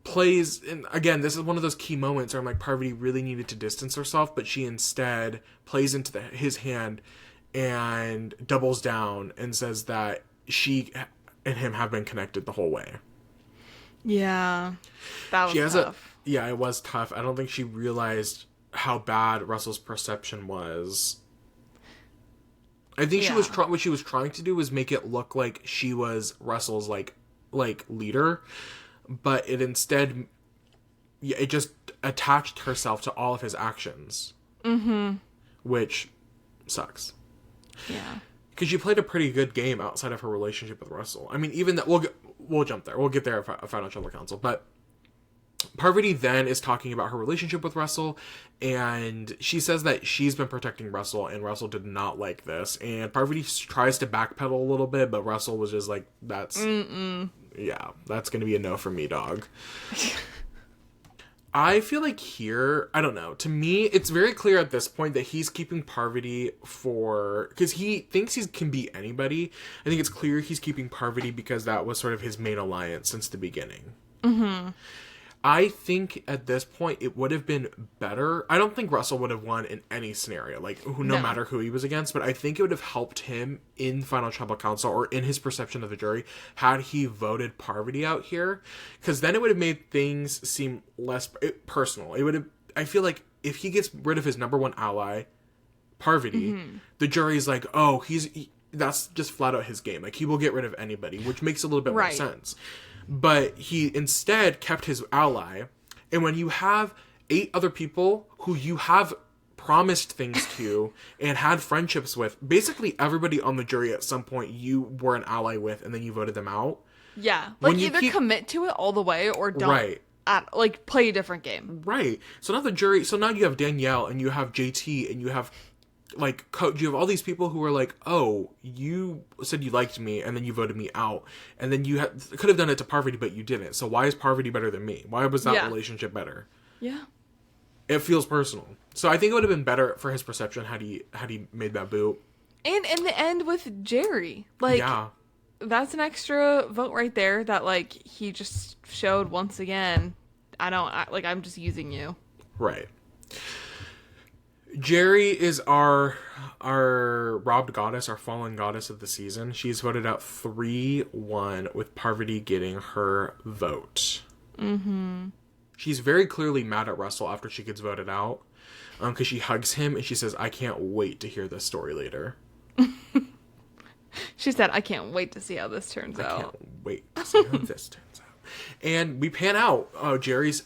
plays, and again, this is one of those key moments where I'm like, Parvati really needed to distance herself, but she instead plays into his hand and doubles down and says that she and him have been connected the whole way. Yeah, that was tough. It was tough. I don't think she realized how bad Russell's perception was. I think what she was trying to do was make it look like she was Russell's like leader, but it instead, it just attached herself to all of his actions. Mm-hmm. Which sucks. Yeah. Because she played a pretty good game outside of her relationship with Russell. I mean, even that, we'll jump there. We'll get there at Final Tribal Council. But Parvati then is talking about her relationship with Russell, and she says that she's been protecting Russell, and Russell did not like this. And Parvati tries to backpedal a little bit, but Russell was just like, that's going to be a no for me, dog. I feel like here, I don't know, to me, it's very clear at this point that he's keeping Parvati because he thinks he can beat anybody. I think it's clear he's keeping Parvati because that was sort of his main alliance since the beginning. Mm-hmm. I think at this point it would have been better. I don't think Russell would have won in any scenario, no matter who he was against, but I think it would have helped him in Final Tribal Council or in his perception of the jury had he voted Parvati out here, because then it would have made things seem less personal. I feel like if he gets rid of his number one ally, Parvati, the jury's like, oh, that's just flat out his game. Like, he will get rid of anybody, which makes a little bit more sense. But he instead kept his ally. And when you have 8 other people who you have promised things to and had friendships with, basically everybody on the jury at some point you were an ally with and then you voted them out. Yeah. Like, either commit to it all the way or don't. Right. Play a different game. Right. So now you have Danielle and you have JT and you have Coach, you have all these people who are like, oh, you said you liked me and then you voted me out, and then you could have done it to Parvati, but you didn't. So why is Parvati better than me? Why was that relationship better? Yeah, it feels personal. So I think it would have been better for his perception had he made that boot. And in the end with Jerry, that's an extra vote right there that he just showed once again. I'm just using you. Right. Jerry is our robbed goddess, our fallen goddess of the season. She's voted out 3-1 with Parvati getting her vote. Mm-hmm. She's very clearly mad at Russell after she gets voted out, because she hugs him and she says, I can't wait to hear this story later. She said, I can't wait to see how this turns out. I can't wait to see how this turns out. And we pan out. Jerry's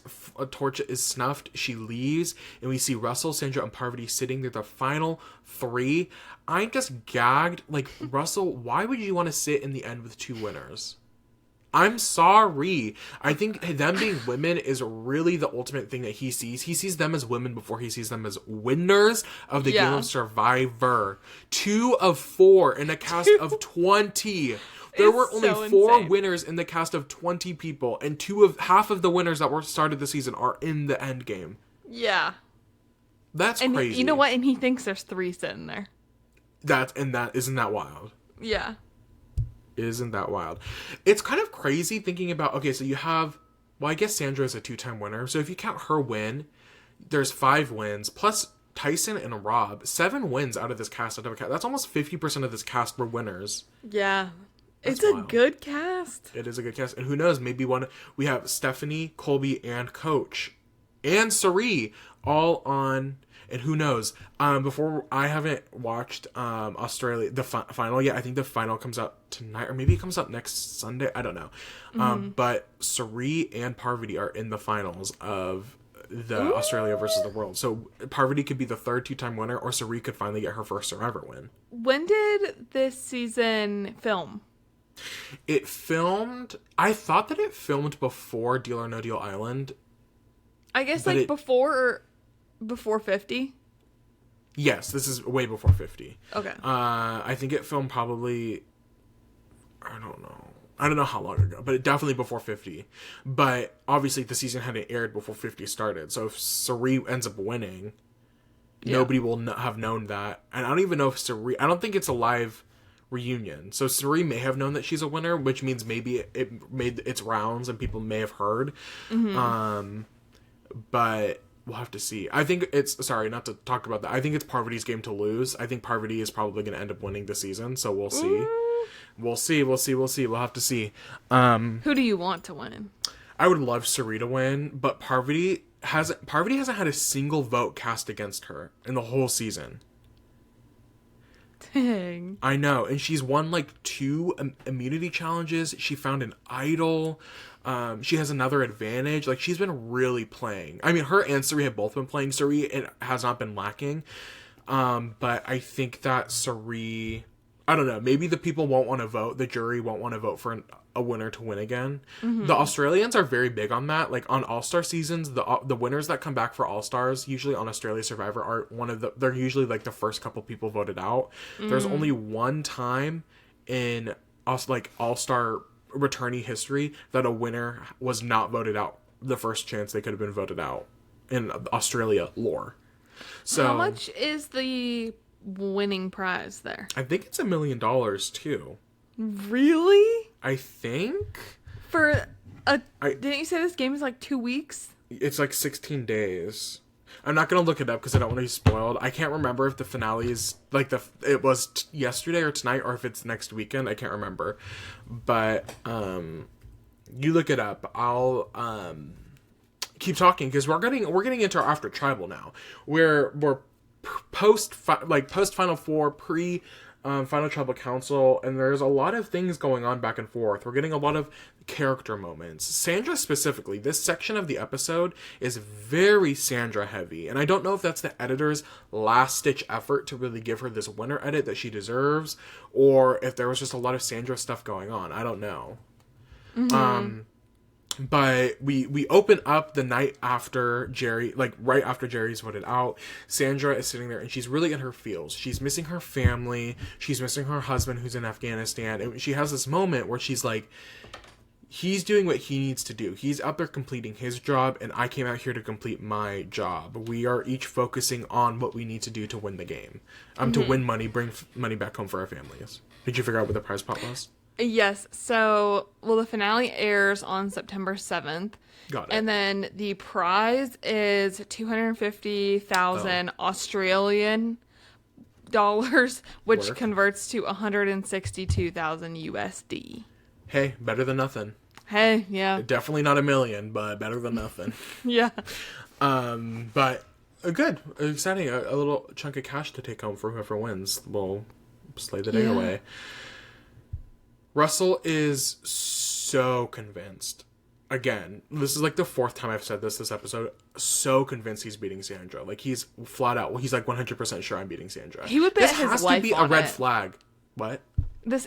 torch is snuffed. She leaves, and we see Russell, Sandra, and Parvati sitting there, the final three. I'm just gagged. Like, Russell, why would you want to sit in the end with two winners? I'm sorry. I think them being women is really the ultimate thing that he sees. He sees them as women before he sees them as winners of the game of Survivor. 2 of 4 in a cast of 20. There were only 4 winners in the cast of 20 people, and half of the winners that were started the season are in the end game. Yeah. That's crazy. You know what? And he thinks there's 3 sitting there. Isn't that wild? Yeah. Isn't that wild? It's kind of crazy thinking about, okay, so you have, well, I guess Sandra is a 2-time winner. So if you count her win, there's 5 wins, plus Tyson and Rob, 7 wins out of this cast. That's almost 50% of this cast were winners. Yeah. That's it's wild. A good cast. It is a good cast. And who knows, maybe we have Stephanie, Colby, and Coach, and Sari all on... And who knows? Before, I haven't watched Australia, the final yet. I think the final comes out tonight, or maybe it comes out next Sunday. I don't know. But Sari and Parvati are in the finals of the Australia versus the world. So Parvati could be the 3rd 2-time winner, or Sari could finally get her first Survivor win. When did this season film? It filmed... I thought that it filmed before Deal or No Deal Island. I guess like before 50? Yes, this is way before 50. Okay. I think it filmed probably... I don't know how long ago, but it definitely before 50. But obviously the season hadn't aired before 50 started. So if Sari ends up winning, nobody will have known that. And I don't even know if Sari... I don't think it's a live reunion. So Sari may have known that she's a winner, which means maybe it made its rounds and people may have heard. But... we'll have to see. I think it's... Sorry, not to talk about that. I think it's Parvati's game to lose. I think Parvati is probably going to end up winning the season, so we'll see. Ooh. We'll see. We'll have to see. Who do you want to win? I would love Sari to win, but Parvati hasn't had a single vote cast against her in the whole season. Dang. I know, and she's won like 2 immunity challenges. She found an idol. She has another advantage. Like, she's been really playing. I mean, her and Sari have both been playing. Sari, it has not been lacking. But I think that Sari... I don't know. Maybe the people won't want to vote. The jury won't want to vote for a winner to win again. The Australians are very big on that. Like, on All-Star seasons, the winners that come back for All-Stars, usually on Australia Survivor, are they're usually, like, the first couple people voted out. There's only one time in, All-Star returnee history that a winner was not voted out the first chance they could have been voted out in Australia lore. So how much is the winning prize there? I think it's $1 million too. Really? I think didn't you say this game is like 2 weeks? It's like 16 days. I'm not gonna look it up because I don't want to be spoiled. I can't remember if the finale is like it was yesterday or tonight, or if it's next weekend. I can't remember, but you look it up. I'll keep talking because we're getting into our after tribal now. We're post Final Four, pre Final Tribal Council, and there's a lot of things going on back and forth. We're getting a lot of character moments. Sandra specifically, this section of the episode is very Sandra heavy, and I don't know if that's the editor's last stitch effort to really give her this winner edit that she deserves, or if there was just a lot of Sandra stuff going on. I don't know. But we open up the night after Jerry, like right after Jerry's voted out. Sandra is sitting there and she's really in her feels. She's missing her family. She's missing her husband who's in Afghanistan. And she has this moment where she's like, he's doing what he needs to do. He's out there completing his job, and I came out here to complete my job. We are each focusing on what we need to do to win the game. To win money, bring money back home for our families. Did you figure out what the prize pot was? Yes. So, the finale airs on September 7th. Got it. And then the prize is 250,000 Australian dollars, which converts to 162,000 USD. Hey, better than nothing. Hey, yeah. Definitely not $1 million, but better than nothing. Yeah. But good. Exciting. A little chunk of cash to take home for whoever wins. We'll slay the day away. Russell is so convinced. again, this is like the 4th time I've said this episode, so convinced he's beating Sandra. Like, he's flat out, he's like 100% sure I'm beating Sandra. He would bet this his has life to be on a red it. flag. What?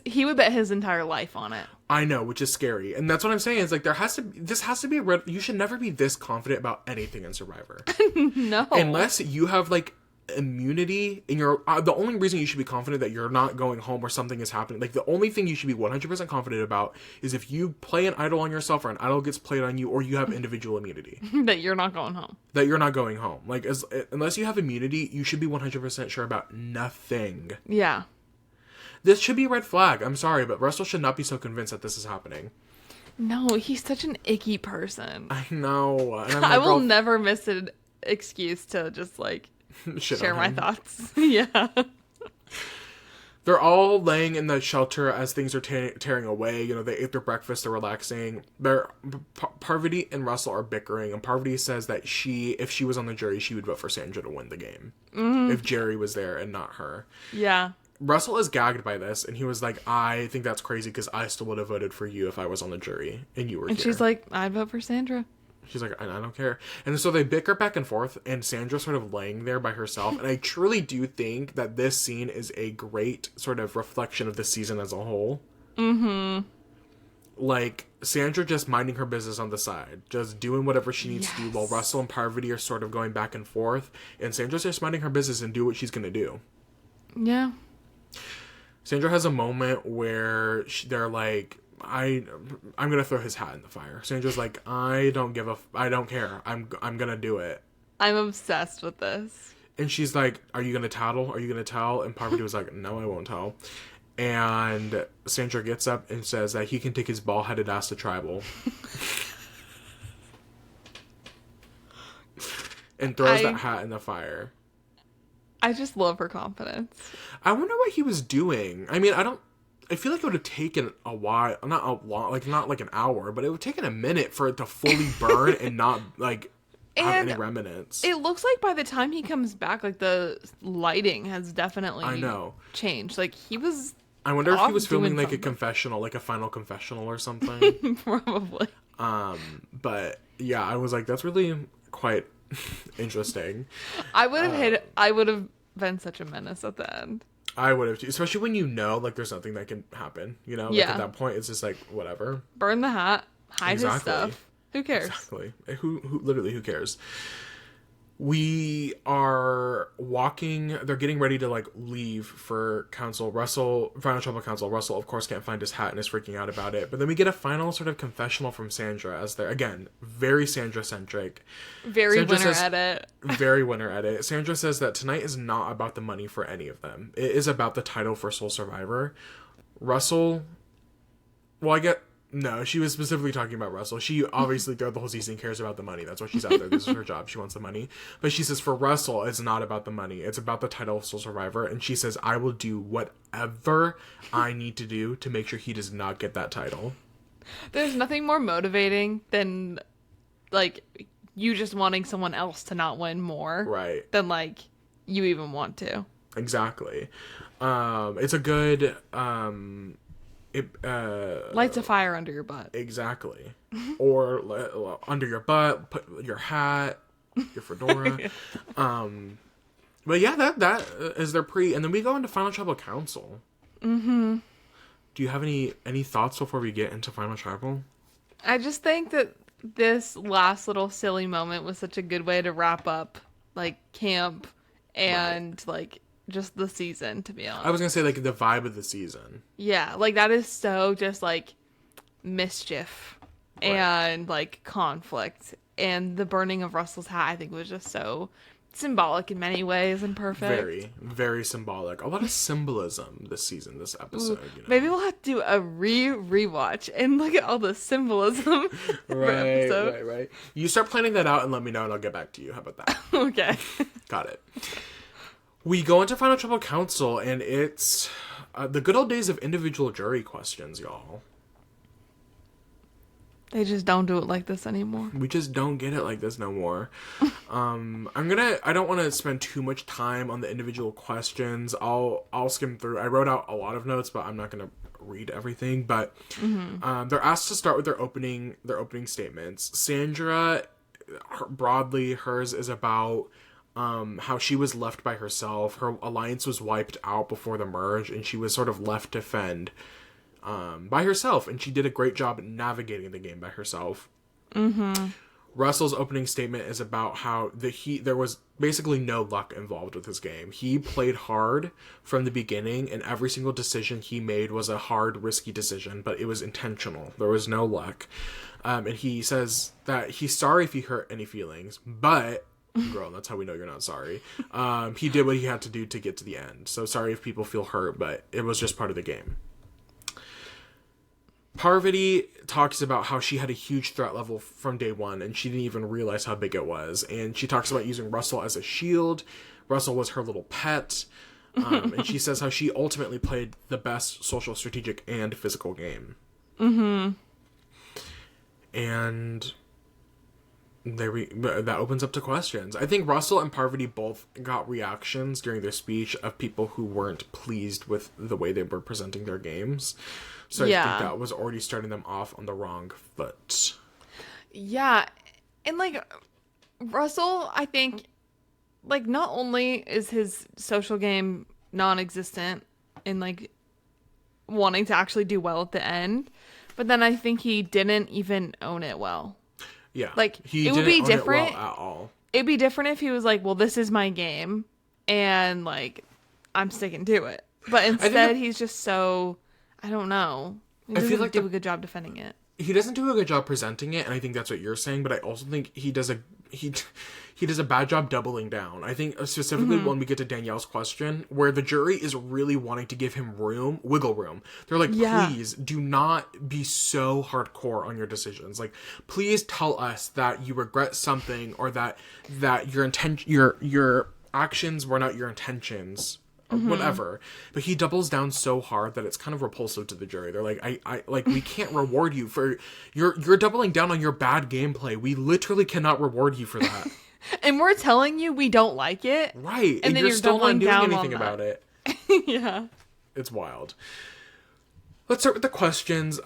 He would bet his entire life on it. I know, which is scary. And that's what I'm saying. Is like, this has to be a red, you should never be this confident about anything in Survivor. No. Unless you have like immunity in your, the only reason you should be confident that you're not going home or something is happening, like the only thing you should be 100% confident about is if you play an idol on yourself or an idol gets played on you, or you have individual immunity. That you're not going home. That you're not going home. Like, unless you have immunity, you should be 100% sure about nothing. Yeah. This should be a red flag. I'm sorry, but Russell should not be so convinced that this is happening. No, he's such an icky person. I know. And I will never miss an excuse to just like share my thoughts. Yeah. They're all laying in the shelter as things are tearing away. You know, they ate their breakfast, they're relaxing. Parvati and Russell are bickering, and Parvati says that if she was on the jury, she would vote for Sandra to win the game. Mm-hmm. If Jerry was there and not her. Yeah. Russell is gagged by this, and he was like, I think that's crazy because I still would have voted for you if I was on the jury and you were here. And she's like, I'd vote for Sandra. She's like, I don't care. And so they bicker back and forth, and Sandra's sort of laying there by herself. And I truly do think that this scene is a great sort of reflection of the season as a whole. Mm-hmm. Like, Sandra just minding her business on the side, just doing whatever she needs to do, while Russell and Parvati are sort of going back and forth. And Sandra's just minding her business and do what she's going to do. Yeah. Sandra has a moment where they're like, I'm gonna throw his hat in the fire. Sandra's like, I don't care. I'm gonna do it. I'm obsessed with this. And she's like, are you gonna tattle? Are you gonna tell? And Parvati was like, no, I won't tell. And Sandra gets up and says that he can take his bald-headed ass to tribal. And throws that hat in the fire. I just love her confidence. I wonder what he was doing. I mean, I feel like it would have taken a while, not like an hour, but it would have taken a minute for it to fully burn and not like have any remnants. It looks like by the time he comes back, like the lighting has definitely changed. Like he was. I wonder if he was filming like a confessional, like a final confessional or something. Probably. But yeah, I was like, that's really quite interesting. I would have been such a menace at the end. I would have too, especially when you know, like, there's nothing that can happen, you know? Like, at that point, it's just like, whatever. Burn the hat, hide his stuff. Who cares? Exactly. Who cares? We are walking, they're getting ready to, like, leave for council. Final Trouble Council. Russell, of course, can't find his hat and is freaking out about it. But then we get a final sort of confessional from Sandra as they're, again, very Sandra-centric. Very winner edit. Very winner edit. Sandra says that tonight is not about the money for any of them. It is about the title for Sole Survivor. Russell, no, she was specifically talking about Russell. She obviously throughout the whole season cares about the money. That's why she's out there. This is her job. She wants the money. But she says for Russell, it's not about the money. It's about the title of Sole Survivor. And she says, I will do whatever I need to do to make sure he does not get that title. There's nothing more motivating than, like, you just wanting someone else to not win more. Right. Than, like, you even want to. Exactly. It's a good... lights a fire under your butt. Exactly. Or under your butt, put your hat, your fedora. But yeah, that is their and then we go into Final Tribal Council. Mm-hmm. Do you have any thoughts before we get into Final Tribal? I just think that this last little silly moment was such a good way to wrap up, like, camp and, like, just the season, to be honest. I was gonna say, like, the vibe of the season. Yeah, like, that is so just, like, mischief and, like, conflict. And the burning of Russell's hat, I think, was just so symbolic in many ways and perfect. Very, very symbolic. A lot of symbolism this season, this episode. Ooh, you know? Maybe we'll have to do a rewatch and look at all the symbolism. Right. You start planning that out and let me know, and I'll get back to you. How about that? Okay. Got it. We go into Final Tribal Council, and it's the good old days of individual jury questions, y'all. They just don't do it like this anymore. We just don't get it like this no more. I don't want to spend too much time on the individual questions. I'll skim through. I wrote out a lot of notes, but I'm not going to read everything, but they're asked to start with their opening statements. Sandra, broadly, hers is about how she was left by herself. Her alliance was wiped out before the merge, and she was sort of left to fend by herself, and she did a great job at navigating the game by herself. Russell's opening statement is about how there was basically no luck involved with his game. He played hard from the beginning, and every single decision he made was a hard, risky decision, but it was intentional. There was no luck. And he says that he's sorry if he hurt any feelings, but, girl, that's how we know you're not sorry. He did what he had to do to get to the end. So sorry if people feel hurt, but it was just part of the game. Parvati talks about how she had a huge threat level from day one, and she didn't even realize how big it was. And she talks about using Russell as a shield. Russell was her little pet. And she says how she ultimately played the best social, strategic, and physical game. And that opens up to questions. I think Russell and Parvati both got reactions during their speech of people who weren't pleased with the way they were presenting their games. So I think that was already starting them off on the wrong foot. Yeah. And, like, Russell, I think, like, not only is his social game non-existent and, like, wanting to actually do well at the end, but then I think he didn't even own it well. Yeah. Like, he it would be different. It well at all. It'd be different if he was like, well, this is my game, and, like, I'm sticking to it. But instead, he's just so... I don't know. He doesn't do a good job defending it. He doesn't do a good job presenting it, and I think that's what you're saying, but I also think he does a bad job doubling down. I think specifically when we get to Danielle's question, where the jury is really wanting to give him wiggle room. They're like, please do not be so hardcore on your decisions. Like, please tell us that you regret something, or that your actions were not your intentions. Or whatever, but he doubles down so hard that it's kind of repulsive to the jury. They're like, I we can't reward you for you're doubling down on your bad gameplay. We literally cannot reward you for that. And we're telling you we don't like it, right? And then you're still not doing anything about it. Yeah, it's wild. Let's start with the questions.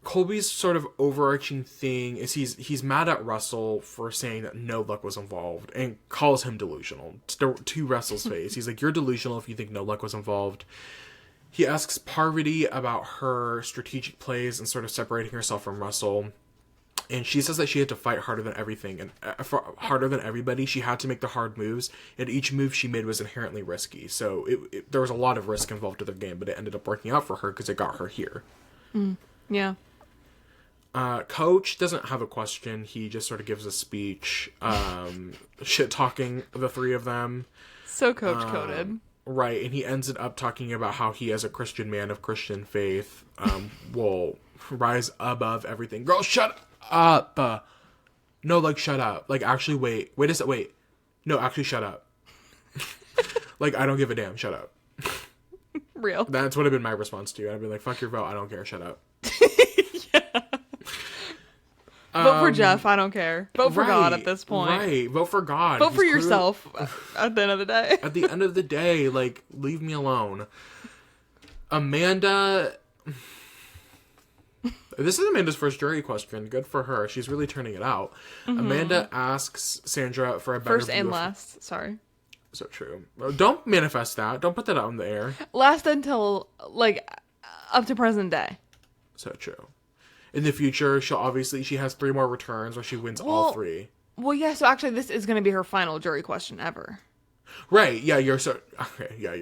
Colby's sort of overarching thing is he's mad at Russell for saying that no luck was involved and calls him delusional to Russell's face. He's like, you're delusional if you think no luck was involved. He asks Parvati about her strategic plays and sort of separating herself from Russell. And she says that she had to fight harder than everything and harder than everybody. She had to make the hard moves, and each move she made was inherently risky. So there was a lot of risk involved in their game, but it ended up working out for her because it got her here. Yeah. Coach doesn't have a question. He just sort of gives a speech, shit-talking the three of them. So coach-coded. Right, and he ends it up talking about how he, as a Christian man of Christian faith, will rise above everything. Girl, shut up! No, like, shut up. Like, actually, wait. No, actually, shut up. Like, I don't give a damn. Shut up. Real. That's what would have been my response to you. I'd be like, fuck your vote. I don't care. Shut up. Vote for Jeff. I don't care. Vote for God at this point. Right. Vote for God. Vote for yourself at the end of the day. At the end of the day, like, leave me alone. Amanda... This is Amanda's first jury question. Good for her. She's really turning it out. Amanda asks Sandra for a better first and last. Sorry. So true. Don't manifest that. Don't put that out in the air. Last until, like, up to present day. So true. In the future, she has 3 more returns where she wins all 3. Well, yeah, so actually this is going to be her final jury question ever. Right, yeah, you're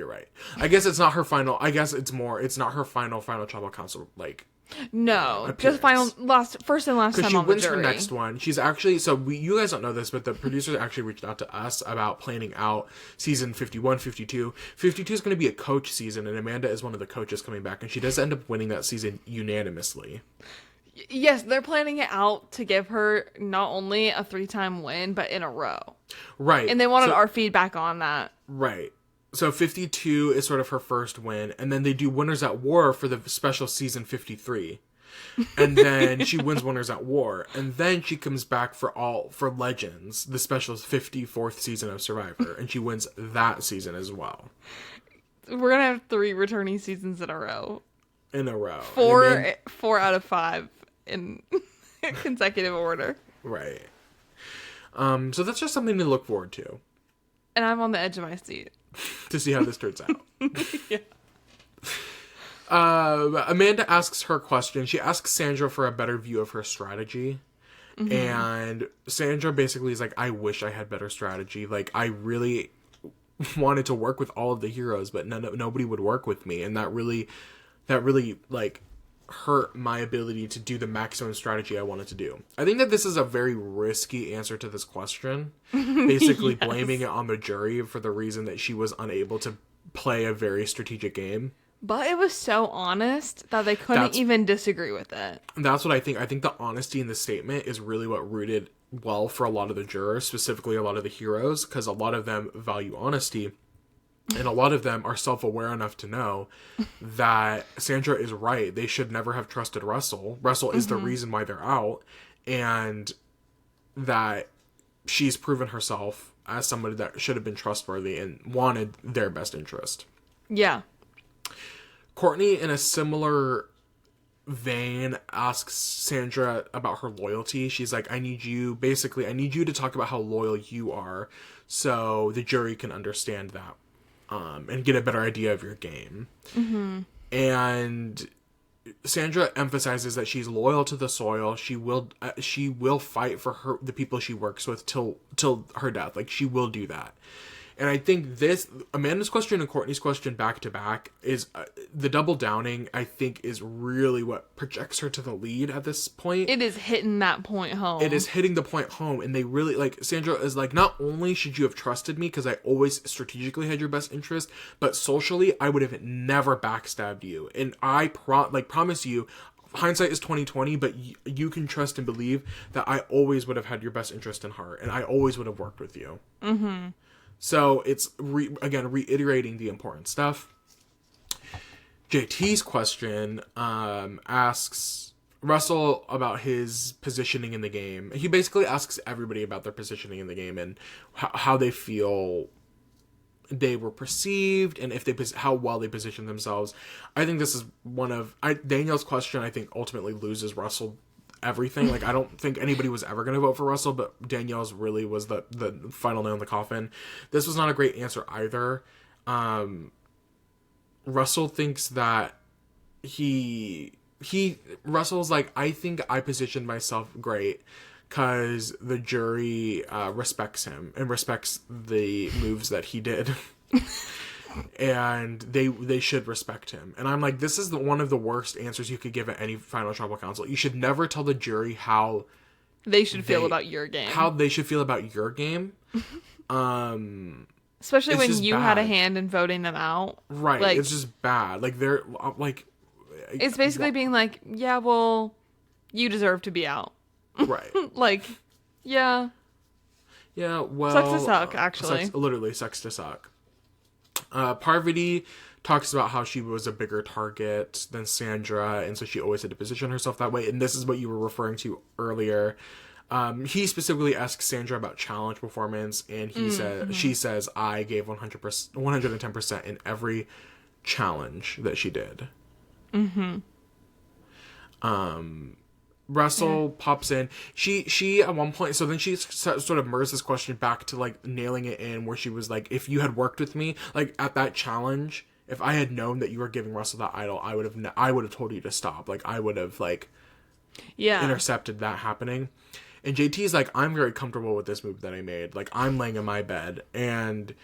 right. I guess it's not her final, it's not her final tribal council, like... No, appearance. just first and last time on the jury. Because she wins her next one. She's actually, you guys don't know this, but the producers actually reached out to us about planning out season 51, 52. 52 is going to be a coach season, and Amanda is one of the coaches coming back, and she does end up winning that season unanimously. Yes, they're planning it out to give her not only a 3-time win, but in a row. Right. And they wanted our feedback on that. Right. So 52 is sort of her first win, and then they do Winners at War for the special season 53. And then she wins Winners at War, and then she comes back for Legends, the special 54th season of Survivor, and she wins that season as well. We're gonna have 3 returning seasons in a row. Four out of 5 in consecutive order. Right. So that's just something to look forward to. And I'm on the edge of my seat. To see how this turns out. Yeah. Amanda asks her question. She asks Sandra for a better view of her strategy. Mm-hmm. And Sandra basically is like, I wish I had better strategy. Like, I really wanted to work with all of the heroes, but nobody would work with me. And that really, like, hurt my ability to do the maximum strategy I wanted to do. I think that this is a very risky answer to this question. Basically yes. Blaming it on the jury for the reason that she was unable to play a very strategic game. But it was so honest that they couldn't even disagree with it. That's what I think. I think the honesty in the statement is really what rooted well for a lot of the jurors, specifically a lot of the heroes, because a lot of them value honesty. And a lot of them are self-aware enough to know that Sandra is right. They should never have trusted Russell. Russell is the reason why they're out. And that she's proven herself as somebody that should have been trustworthy and wanted their best interest. Yeah. Courtney, in a similar vein, asks Sandra about her loyalty. She's like, I need you to talk about how loyal you are so the jury can understand that. And get a better idea of your game. Mm-hmm. And Sandra emphasizes that she's loyal to the soil. She will fight for the people she works with till her death. Like, she will do that. And I think Amanda's question and Courtney's question back to back is the double downing, I think, is really what projects her to the lead at this point. It is hitting that point home. It is hitting the point home. And they really, like, Sandra is like, not only should you have trusted me because I always strategically had your best interest, but socially, I would have never backstabbed you. And I promise you, hindsight is 20/20, but you can trust and believe that I always would have had your best interest in heart. And I always would have worked with you. Mm-hmm. So it's, reiterating the important stuff. JT's question asks Russell about his positioning in the game. He basically asks everybody about their positioning in the game and how they feel they were perceived and how well they position themselves. I think this is Danielle's question, I think, ultimately loses Russell everything. Like, I don't think anybody was ever going to vote for Russell, but Danielle's really was the final nail in the coffin. This was not a great answer either. Russell thinks that Russell's like, I think I positioned myself great because the jury respects him and respects the moves that he did. And they should respect him. And I'm like, this is one of the worst answers you could give at any final tribal council. You should never tell the jury how they should feel about your game. How they should feel about your game. Especially when you had a hand in voting them out. Right. Like, it's just bad. Like, they're like, it's basically being like, yeah, well, you deserve to be out. Right. Like, yeah. Yeah, well, sucks to suck, actually. Literally sucks to suck. Parvati talks about how she was a bigger target than Sandra, and so she always had to position herself that way. And this is what you were referring to earlier. He specifically asks Sandra about challenge performance, and she says, I gave 110% in every challenge that she did. Mm-hmm. Russell pops in. She at one point, so then she sort of merged this question back to, like, nailing it in, where she was like, if you had worked with me, like, at that challenge, if I had known that you were giving Russell that idol, I would have told you to stop. Like, I would have, like, intercepted that happening. And JT's like, I'm very comfortable with this move that I made. Like, I'm laying in my bed. And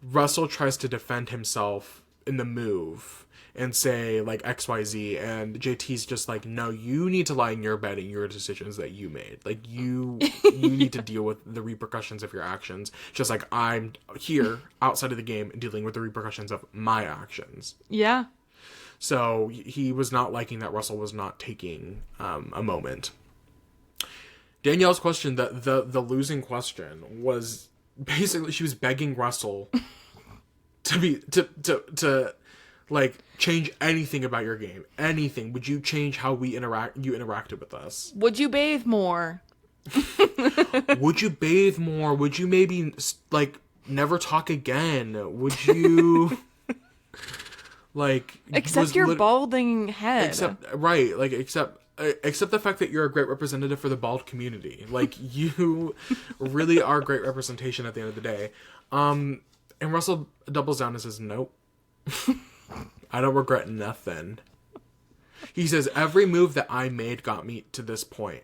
Russell tries to defend himself in the move and say, like, XYZ, and JT's just like, no, you need to lie in your bed and your decisions that you made. Like, you need to deal with the repercussions of your actions, just like I'm here outside of the game dealing with the repercussions of my actions. Yeah. So he was not liking that Russell was not taking a moment. Danielle's question, the losing question, was basically, she was begging Russell to like, change anything about your game. Anything. Would you change how you interacted with us? Would you bathe more? Would you bathe more? Would you maybe, like, never talk again? Would you Like, except your balding head. Except the fact that you're a great representative for the bald community. Like, you really are great representation at the end of the day. And Russell doubles down and says, nope. I don't regret nothing. He says, every move that I made got me to this point.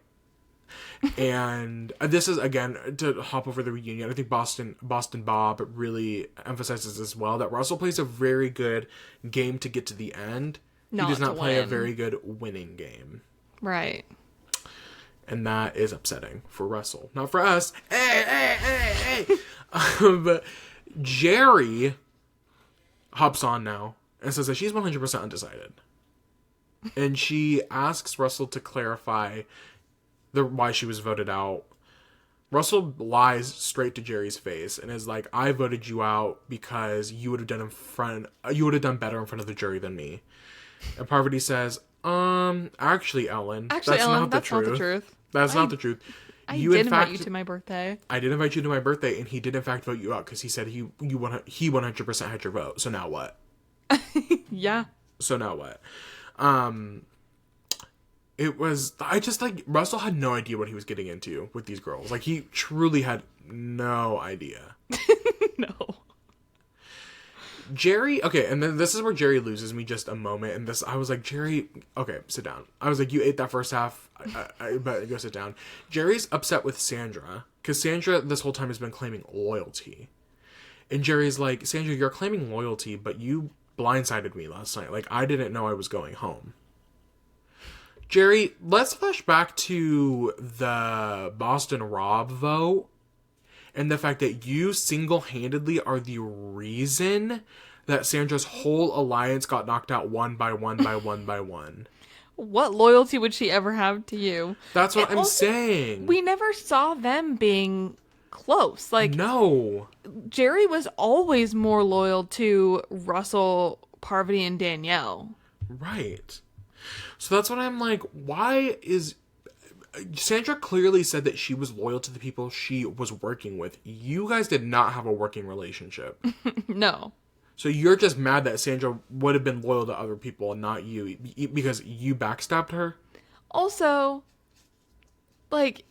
And this is, again, to hop over the reunion, I think Boston Bob really emphasizes as well that Russell plays a very good game to get to the end. He does not play a very good winning game. Right. And that is upsetting for Russell. Not for us. Hey. But Jerry hops on now and says that she's 100% undecided. And she asks Russell to clarify why she was voted out. Russell lies straight to Jerry's face and is like, I voted you out because you would have done better in front of the jury than me. And Parvati says, actually, Ellen, that's not the truth. That's not the truth. I did invite you to my birthday. I did invite you to my birthday, and he did in fact vote you out because he said he 100% had your vote. So now what? Yeah. So now what? It was, I just, like, Russell had no idea what he was getting into with these girls. Like, he truly had no idea. No. Jerry, okay, and then this is where Jerry loses me just a moment, and I was like, Jerry, okay, sit down. I was like, you ate that first half, but go sit down. Jerry's upset with Sandra, because Sandra this whole time has been claiming loyalty. And Jerry's like, Sandra, you're claiming loyalty, but you blindsided me last night. Like, I didn't know I was going home. Jerry, let's flash back to the Boston Rob vote and the fact that you single-handedly are the reason that Sandra's whole alliance got knocked out one by one by one by one. What loyalty would she ever have to you? That's what I'm saying. We never saw them being close. Like, no. Jerry was always more loyal to Russell, Parvati, and Danielle. Right. So that's what I'm like, why is... Sandra clearly said that she was loyal to the people she was working with. You guys did not have a working relationship. No. So you're just mad that Sandra would have been loyal to other people and not you because you backstabbed her? Also, like,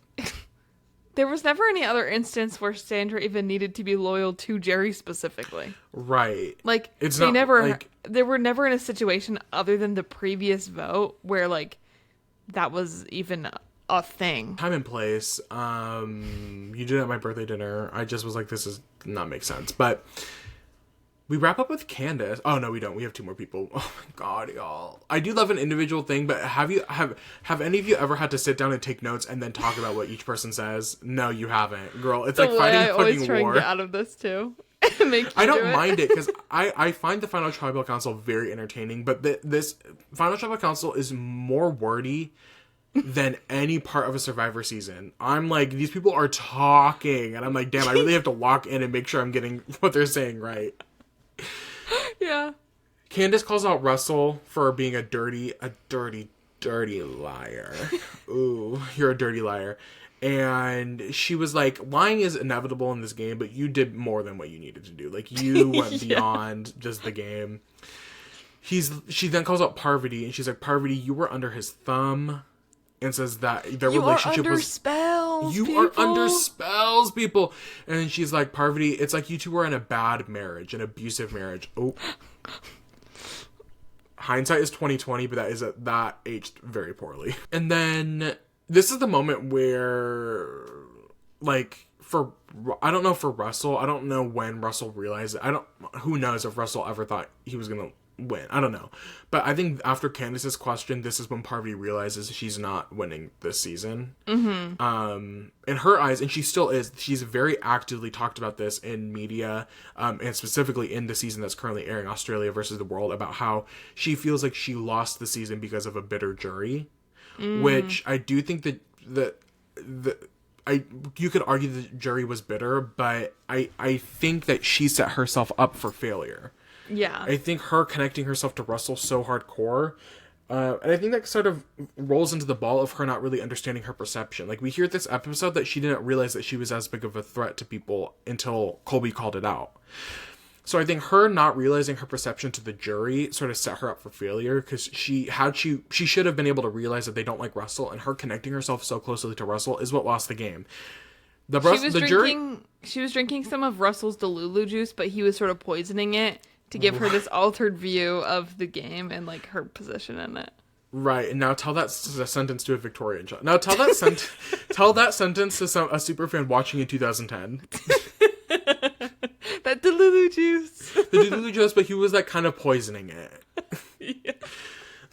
there was never any other instance where Sandra even needed to be loyal to Jerry specifically. Right. Like, they were never in a situation other than the previous vote where, like, that was even a thing. Time and place. You did it at my birthday dinner. I just was like, this does not make sense. But we wrap up with Candace. Oh, no, we don't. We have two more people. Oh, my God, y'all. I do love an individual thing, but have any of you ever had to sit down and take notes and then talk about what each person says? No, you haven't. Girl, it's like fighting a fucking war. I always try and get out of this, too. I don't mind it because I find the Final Tribal Council very entertaining, but this Final Tribal Council is more wordy than any part of a Survivor season. I'm like, these people are talking, and I'm like, damn, I really have to lock in and make sure I'm getting what they're saying right. Yeah. Candace calls out Russell for being a dirty liar. Ooh, you're a dirty liar. And she was like, lying is inevitable in this game, but you did more than what you needed to do. Like, you went beyond just the game. She then calls out Parvati, and she's like, Parvati, you were under his thumb. And says that their relationship was... spells, you are under spells, people. And then she's like, Parvati, it's like you two were in a bad marriage, an abusive marriage. Oh. Hindsight is 20/20, but that aged very poorly. And then this is the moment where, like, I don't know for Russell, I don't know when Russell realized it. Who knows if Russell ever thought he was going to win. I don't know. But I think after Candace's question, this is when Parvati realizes she's not winning this season. Mm-hmm. In her eyes, and she still is, she's very actively talked about this in media, and specifically in the season that's currently airing, Australia versus the World, about how she feels like she lost the season because of a bitter jury. Which I do think that you could argue the jury was bitter, but I think that she set herself up for failure. Yeah. I think her connecting herself to Russell so hardcore, and I think that sort of rolls into the ball of her not really understanding her perception. Like, we hear this episode that she didn't realize that she was as big of a threat to people until Colby called it out. So I think her not realizing her perception to the jury sort of set her up for failure, because she should have been able to realize that they don't like Russell, and her connecting herself so closely to Russell is what lost the game. She was drinking some of Russell's Delulu juice, but he was sort of poisoning it to give her this altered view of the game and like her position in it. Right, and now tell that sentence to a Victorian child. Now tell that tell that sentence to a superfan watching in 2010. That Delulu juice. The Delulu juice, but he was like kind of poisoning it. Yeah.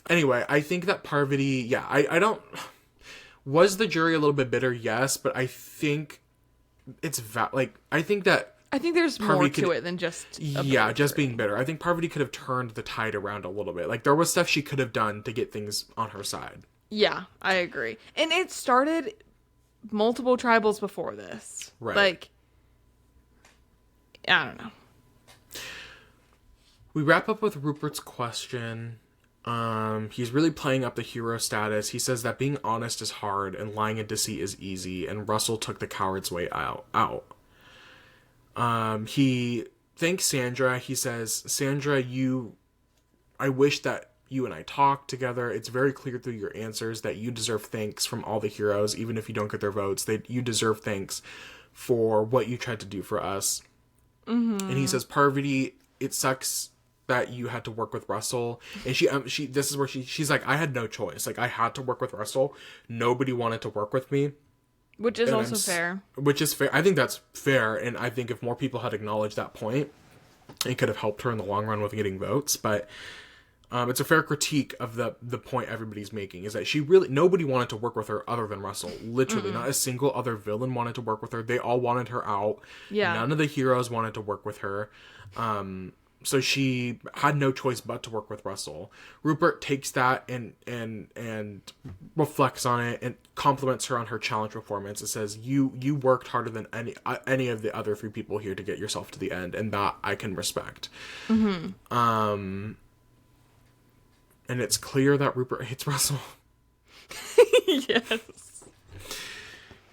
Anyway, I think that Parvati, yeah, I don't... Was the jury a little bit bitter? Yes, but I think it's... I think there's Parvati more to it than just... just being bitter. I think Parvati could have turned the tide around a little bit. Like, there was stuff she could have done to get things on her side. Yeah, I agree. And it started multiple tribals before this. Right. Like... I don't know. We wrap up with Rupert's question. He's really playing up the hero status. He says that being honest is hard and lying and deceit is easy, and Russell took the coward's way out. He thanks Sandra. He says, Sandra, I wish that you and I talked together. It's very clear through your answers that you deserve thanks from all the heroes, even if you don't get their votes. You deserve thanks for what you tried to do for us. Mm-hmm. And he says, Parvati, it sucks that you had to work with Russell. And this is where she's like, I had no choice. Like, I had to work with Russell. Nobody wanted to work with me. Which is also fair. Which is fair. I think that's fair. And I think if more people had acknowledged that point, it could have helped her in the long run with getting votes. But it's a fair critique of the point everybody's making, is that nobody wanted to work with her other than Russell. Literally, not a single other villain wanted to work with her. They all wanted her out. Yeah. None of the heroes wanted to work with her. So she had no choice but to work with Russell. Rupert takes that and reflects on it and compliments her on her challenge performance. It says, you worked harder than any of the other 3 people here to get yourself to the end, and that I can respect. Mm-hmm. And it's clear that Rupert hates Russell. Yes.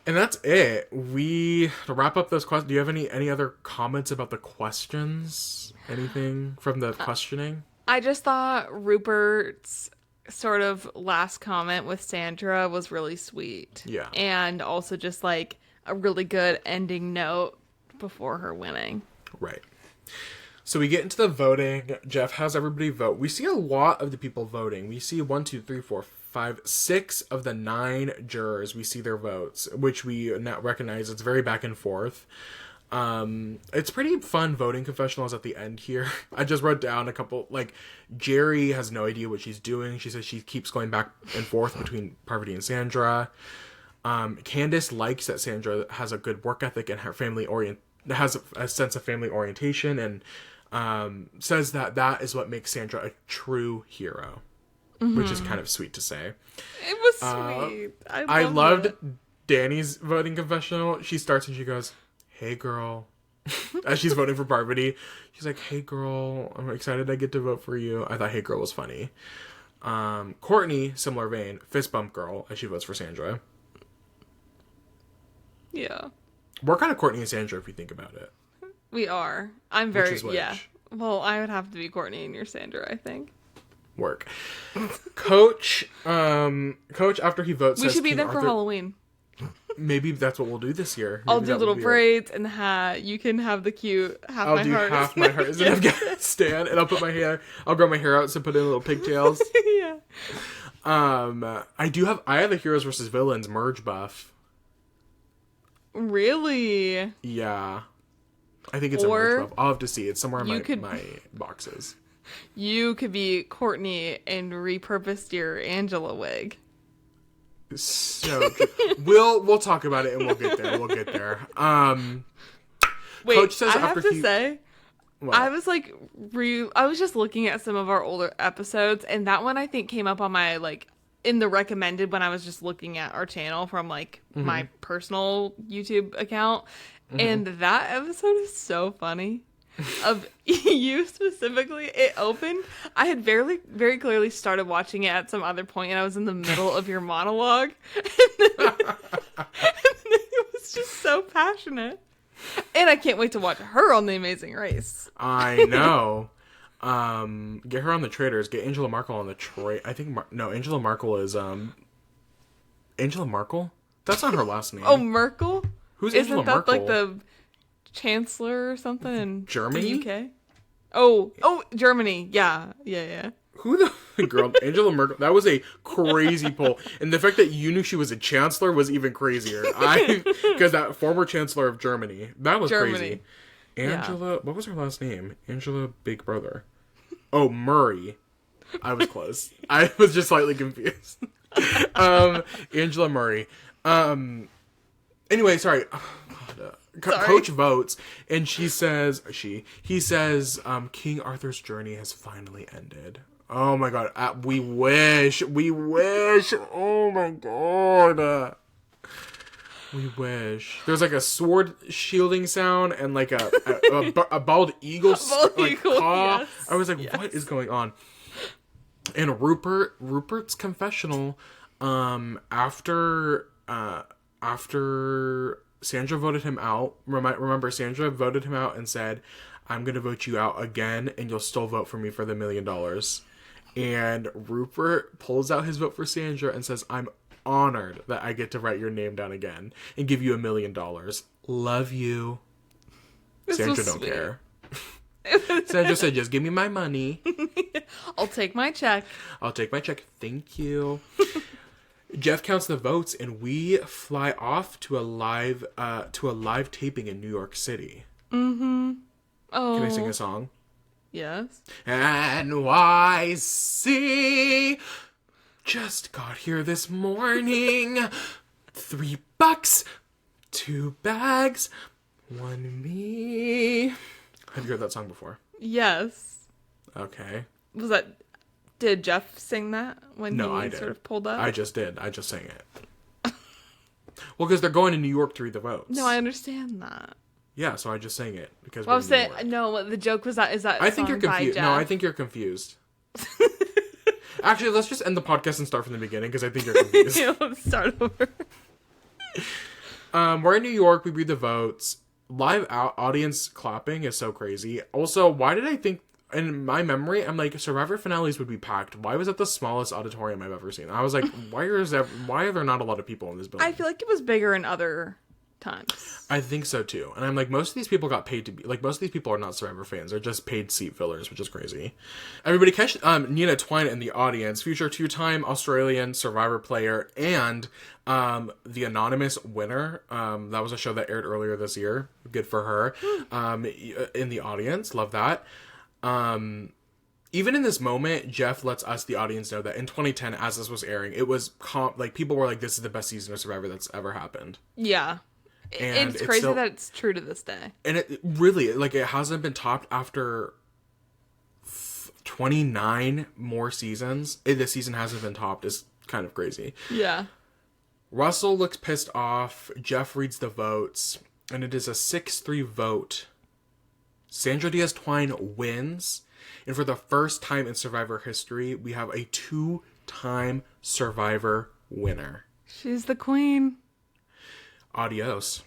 And that's it. To wrap up those questions, do you have any other comments about the questions? Anything from the questioning? I just thought Rupert's sort of last comment with Sandra was really sweet. Yeah. And also just like a really good ending note before her winning. Right. So we get into the voting. Jeff has everybody vote. We see a lot of the people voting. We see 1, 2, 3, 4, 5, 6 of the 9 jurors. We see their votes, which we now recognize. It's very back and forth. It's pretty fun voting confessionals at the end here. I just wrote down a couple, like, Jerry has no idea what she's doing. She says she keeps going back and forth between Parvati and Sandra. Candace likes that Sandra has a good work ethic and her has a sense of family orientation, and says that is what makes Sandra a true hero, which is kind of sweet to say. It was sweet. I loved Danny's voting confessional. She starts and she goes, "Hey girl," as she's voting for Parvati. She's like, "Hey girl, I'm excited I get to vote for you." I thought "Hey girl" was funny. Courtney, similar vein, fist bump girl as she votes for Sandra. Yeah. We're kind of Courtney and Sandra if you think about it. We are. I'm very, which? yeah. Well, I would have to be Courtney and you're Sandra, I think. Work. Coach, after he votes, we says should be King there Arthur... for Halloween. Maybe that's what we'll do this year. I'll do little braids and the hat. You can have the cute half I'll my do heart. half my heart as an Afghanistan, and I'll put my hair. I'll grow my hair out and put in little pigtails. Yeah. I have a heroes versus villains merge buff. Really? Yeah. I think it's a merge buff. I'll have to see. It's somewhere in my boxes. You could be Courtney and repurposed your Angela wig. So we'll talk about it and we'll get there. Wait, Coach says I have to say, what? I was like, I was just looking at some of our older episodes, and that one I think came up on my in the recommended when I was just looking at our channel from my personal YouTube account, and that episode is so funny. Of you specifically, it opened. I had very clearly started watching it at some other point, and I was in the middle of your monologue, and then it was just so passionate. And I can't wait to watch her on The Amazing Race. I know. Get her on the Traders. Get Angela Merkel on the I think Angela Merkel is Angela Merkel? That's not her last name. Oh, Merkel? Who's Angela Merkel? Isn't that like the chancellor or something in Germany? the UK? Oh, Germany. Yeah. Who the girl? Angela Merkel. That was a crazy poll, and the fact that you knew she was a chancellor was even crazier. Because that former chancellor of Germany, that was crazy. Angela, what was her last name? Angela Big Brother. Oh, Murray. I was close. I was just slightly confused. Angela Murray. Anyway, sorry. Coach votes, and he says, King Arthur's journey has finally ended. Oh my god, we wish, oh my god. We wish. There's like a sword shielding sound and like a bald eagle caw. Yes. I was like, what is going on? And Rupert's confessional, after Sandra voted him out. Remember, Sandra voted him out and said, I'm going to vote you out again, and you'll still vote for me for the $1 million. And Rupert pulls out his vote for Sandra and says, I'm honored that I get to write your name down again and give you $1 million. Love you. Sandra don't care. Sandra said, just give me my money. I'll take my check. Thank you. Jeff counts the votes, and we fly off to a live taping in New York City. Mm-hmm. Oh. Can I sing a song? Yes. NYC just got here this morning. $3, 2 bags, 1 me. Have you heard that song before? Yes. Okay. Did Jeff sing that when I sort of pulled up? I just did. I just sang it. Well, because they're going to New York to read the votes. No, I understand that. Yeah, so I just sang it because. Well, I was saying no. The joke was is that. I think you're confused. No, I think you're confused. Actually, let's just end the podcast and start from the beginning because I think you're confused. Let's start over. We're in New York. We read the votes. Live audience clapping is so crazy. Also, why did I think? In my memory, I'm like, Survivor finales would be packed. Why was it the smallest auditorium I've ever seen? I was like, why are there not a lot of people in this building? I feel like it was bigger in other times. I think so too. And I'm like, most of these people got paid to be like, most of these people are not Survivor fans. They're just paid seat fillers, which is crazy. Everybody catch Nina Twine in the audience, future 2-time Australian Survivor player, and the anonymous winner. That was a show that aired earlier this year. Good for her. In the audience, love that. Even in this moment, Jeff lets us, the audience, know that in 2010, as this was airing, it was like people were like, "This is the best season of Survivor that's ever happened." Yeah, and it's crazy that it's true to this day. And it really, like, it hasn't been topped after 29 more seasons. This season hasn't been topped. Is kind of crazy. Yeah. Russell looks pissed off. Jeff reads the votes, and it is a 6-3 vote. Sandra Diaz Twine wins, and for the first time in Survivor history, we have a 2-time Survivor winner. She's the queen. Adios.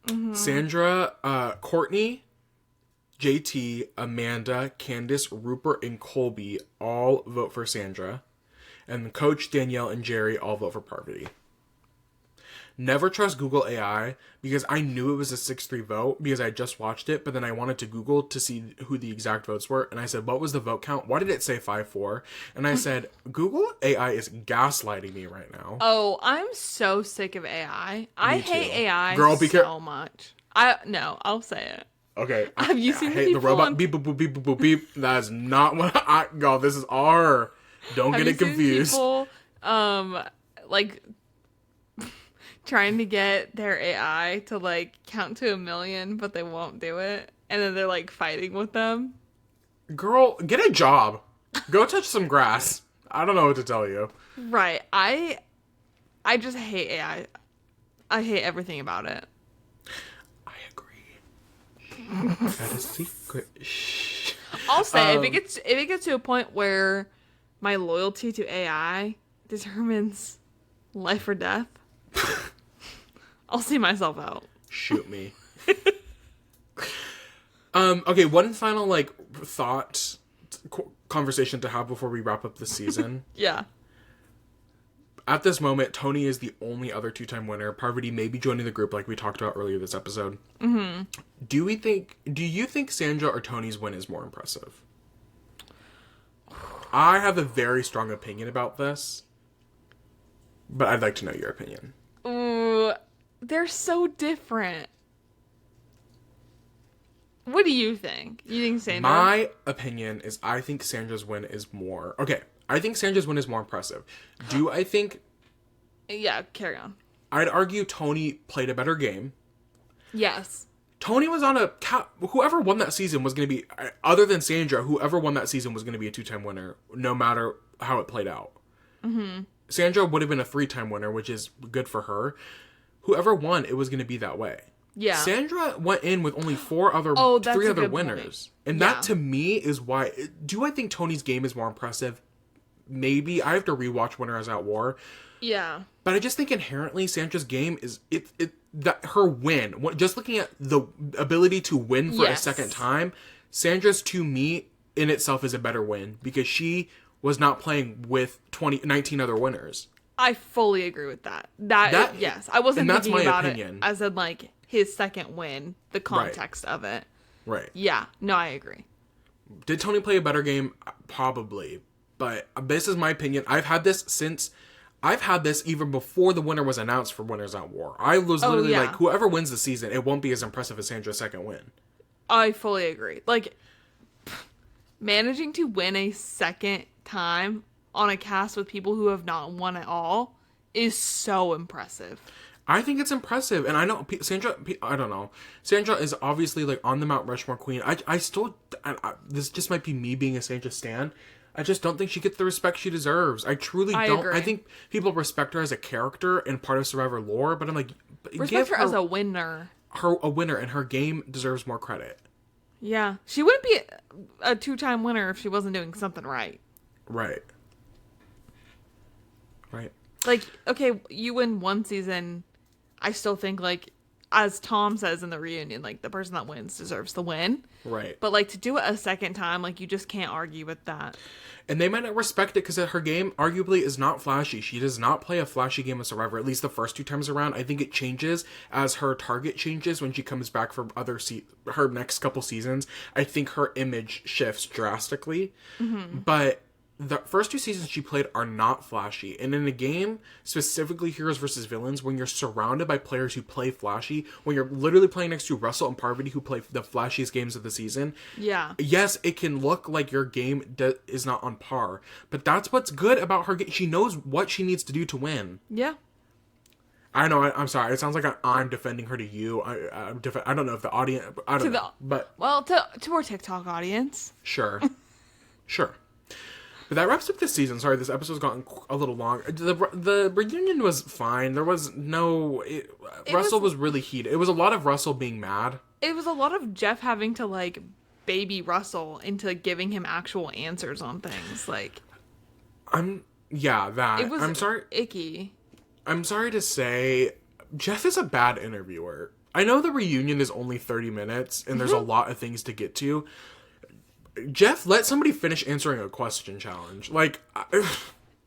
Mm-hmm. Sandra, Courtney, JT, Amanda, Candace, Rupert, and Colby all vote for Sandra, and Coach, Danielle, and Jerry all vote for Parvati. Never trust Google AI, because I knew it was a 6-3 vote because I just watched it, but then I wanted to Google to see who the exact votes were, and I said, what was the vote count? Why did it say 5-4? And I said, Google AI is gaslighting me right now. Oh, I'm so sick of AI. I hate AI Girl, so much. I'll say it. Okay. Have you seen the robot beep, boop, boop, beep, boop, boop, beep. That is not what God, this is R. Don't get it confused. People, like, trying to get their AI to like count to 1 million, but they won't do it, and then they're like fighting with them. Girl, get a job. Go touch some grass. I don't know what to tell you. Right. I just hate AI. I hate everything about it. I agree. Got a secret. Shh. I'll say if it gets to a point where my loyalty to AI determines life or death, I'll see myself out. Shoot me. Okay, one final, like, thought conversation to have before we wrap up the season. Yeah. At this moment, Tony is the only other 2-time winner. Parvati may be joining the group like we talked about earlier this episode. Mm-hmm. Do you think Sandra or Tony's win is more impressive? I have a very strong opinion about this, but I'd like to know your opinion. Ooh, they're so different. What do you think? You think Sandra? My opinion is I think Sandra's win is more... Okay, I think Sandra's win is more impressive. Do I think... Yeah, carry on. I'd argue Tony played a better game. Yes. Tony was on a... Whoever won that season was going to be... Other than Sandra, whoever won that season was going to be a 2-time winner, no matter how it played out. Mm-hmm. Sandra would have been a 3-time winner, which is good for her. Whoever won, it was going to be that way. Yeah. Sandra went in with only 3 other winners. Point. And that, to me, is why... Do I think Tony's game is more impressive? Maybe. I have to rewatch Winners at War. Yeah. But I just think inherently Sandra's game is... that her win, just looking at the ability to win for a second time, Sandra's, to me, in itself is a better win. Because she was not playing with 19 other winners. I fully agree with that. Yes. I wasn't thinking about opinion. It as in, like, his second win, the context of it. Right. Yeah. No, I agree. Did Tony play a better game? Probably. But this is my opinion. I've had this even before the winner was announced for Winners at War. I was literally like, whoever wins the season, it won't be as impressive as Sandra's second win. I fully agree. Like, managing to win a second time on a cast with people who have not won at all is so impressive. I think it's impressive. And I know Sandra, I don't know. Sandra is obviously like on the Mount Rushmore queen. I still, this just might be me being a Sandra stan. I just don't think she gets the respect she deserves. I truly don't. Agree. I think people respect her as a character and part of Survivor lore, but I'm like... Respect her as a winner. A winner, and her game deserves more credit. Yeah. She wouldn't be a 2-time winner if she wasn't doing something right. Right. Right. Like, okay, you win one season, I still think, like, as Tom says in the reunion, like, the person that wins deserves the win. Right. But, like, to do it a second time, like, you just can't argue with that. And they might not respect it because her game arguably is not flashy. She does not play a flashy game of Survivor, at least the first 2 times around. I think it changes as her target changes when she comes back for her next couple seasons. I think her image shifts drastically. Mm-hmm. But the first 2 seasons she played are not flashy. And in a game, specifically Heroes versus Villains, when you're surrounded by players who play flashy, when you're literally playing next to Russell and Parvati who play the flashiest games of the season, yes, it can look like your game is not on par. But that's what's good about her game. She knows what she needs to do to win. Yeah. I know, I'm sorry. It sounds like I'm defending her to you. I don't know if the audience... I don't know. Well, to our TikTok audience. Sure. Sure. But that wraps up this season. Sorry, this episode's gotten a little long. The reunion was fine. There was no... Russell was really heated. It was a lot of Russell being mad. It was a lot of Jeff having to, like, baby Russell into giving him actual answers on things. Like... that. It was I'm sorry. Icky. I'm sorry to say, Jeff is a bad interviewer. I know the reunion is only 30 minutes, and there's a lot of things to get to. Jeff, let somebody finish answering a question challenge. Like...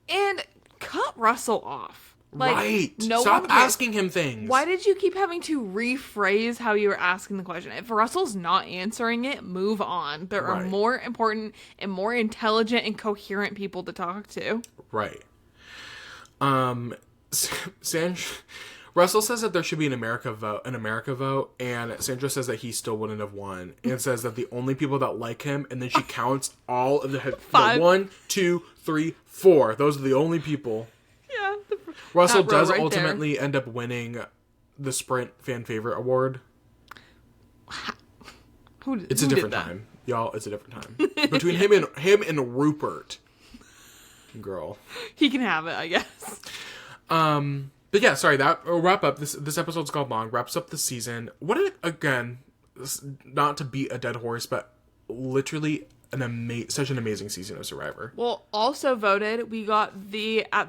And cut Russell off. Like, right. Stop asking him things. Why did you keep having to rephrase how you were asking the question? If Russell's not answering it, move on. There are more important and more intelligent and coherent people to talk to. Right. Russell says that there should be an America vote, and Sandra says that he still wouldn't have won, and says that the only people that like him, and then she counts all of the 1, 2, 3, 4. Those are the only people. Yeah. Russell does ultimately end up winning the Sprint Fan Favorite Award. It's a different time, y'all. It's a different time between him and Rupert. Girl, he can have it, I guess. But yeah, sorry, that wrap up. This episode's gone long. Wraps up the season. Again, not to beat a dead horse, but literally such an amazing season of Survivor. Well, also voted, we got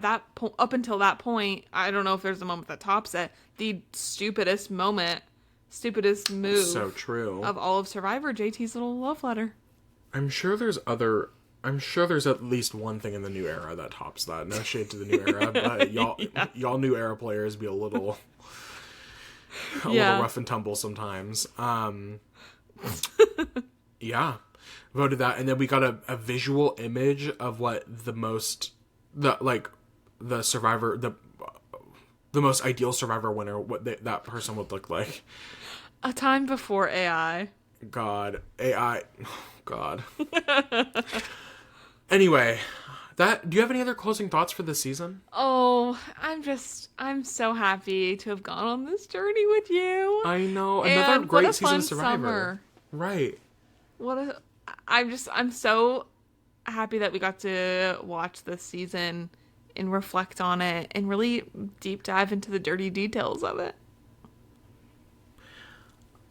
up until that point, I don't know if there's a moment that tops it, the stupidest moment stupidest move So true. of all of Survivor, JT's little love letter. I'm sure there's at least one thing in the new era that tops that. No shade to the new era, but y'all new era players be a little rough and tumble sometimes. Yeah. Voted that, and then we got a visual image of what the most ideal Survivor winner, what that person would look like. A time before AI. God. AI. God. Anyway, do you have any other closing thoughts for this season? Oh, I'm so happy to have gone on this journey with you. I know. Another great season of Survivor. Summer. Right. I'm so happy that we got to watch this season and reflect on it and really deep dive into the dirty details of it.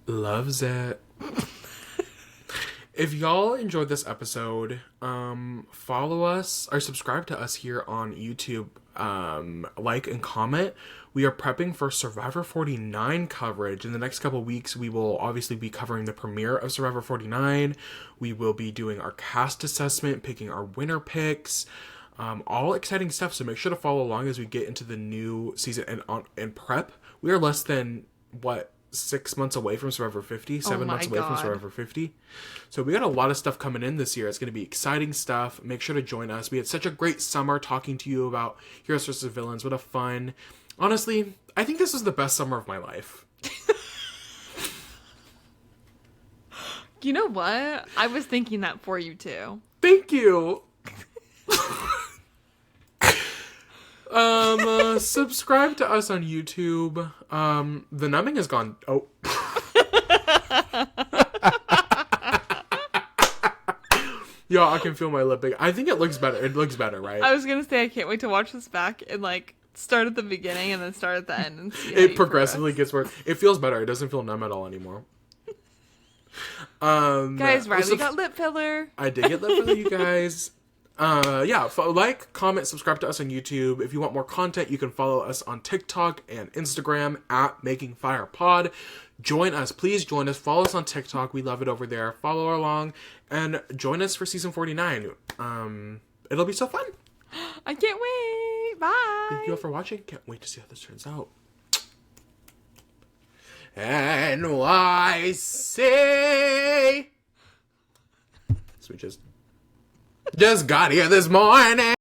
Loves it. If y'all enjoyed this episode, follow us or subscribe to us here on YouTube. Like and comment. We are prepping for Survivor 49 coverage. In the next couple weeks, we will obviously be covering the premiere of Survivor 49. We will be doing our cast assessment, picking our winner picks, all exciting stuff. So make sure to follow along as we get into the new season and prep. We are less than 6 months away from Survivor 50, 7 months away from Survivor 50. So we got a lot of stuff coming in this year. It's going to be exciting stuff. Make sure to join us. We had such a great summer talking to you about Heroes vs. Villains. What a fun. Honestly, I think this was the best summer of my life. You know what? I was thinking that for you too. Thank you. Subscribe to us on YouTube. The numbing is gone. Oh. Y'all, I can feel my lipping. I think it looks better. It looks better, right? I was gonna say I can't wait to watch this back and start at the beginning and then start at the end and see how it progressively gets worse. It feels better. It doesn't feel numb at all anymore. Guys, Riley got lip filler. I did get lip filler, you guys. Like, comment, subscribe to us on YouTube. If you want more content, you can follow us on TikTok and Instagram at MakingFirePod. Join us. Please join us. Follow us on TikTok. We love it over there. Follow along and join us for season 49. It'll be so fun. I can't wait. Bye. Thank you all for watching. Can't wait to see how this turns out. NYC. So we just got here this morning.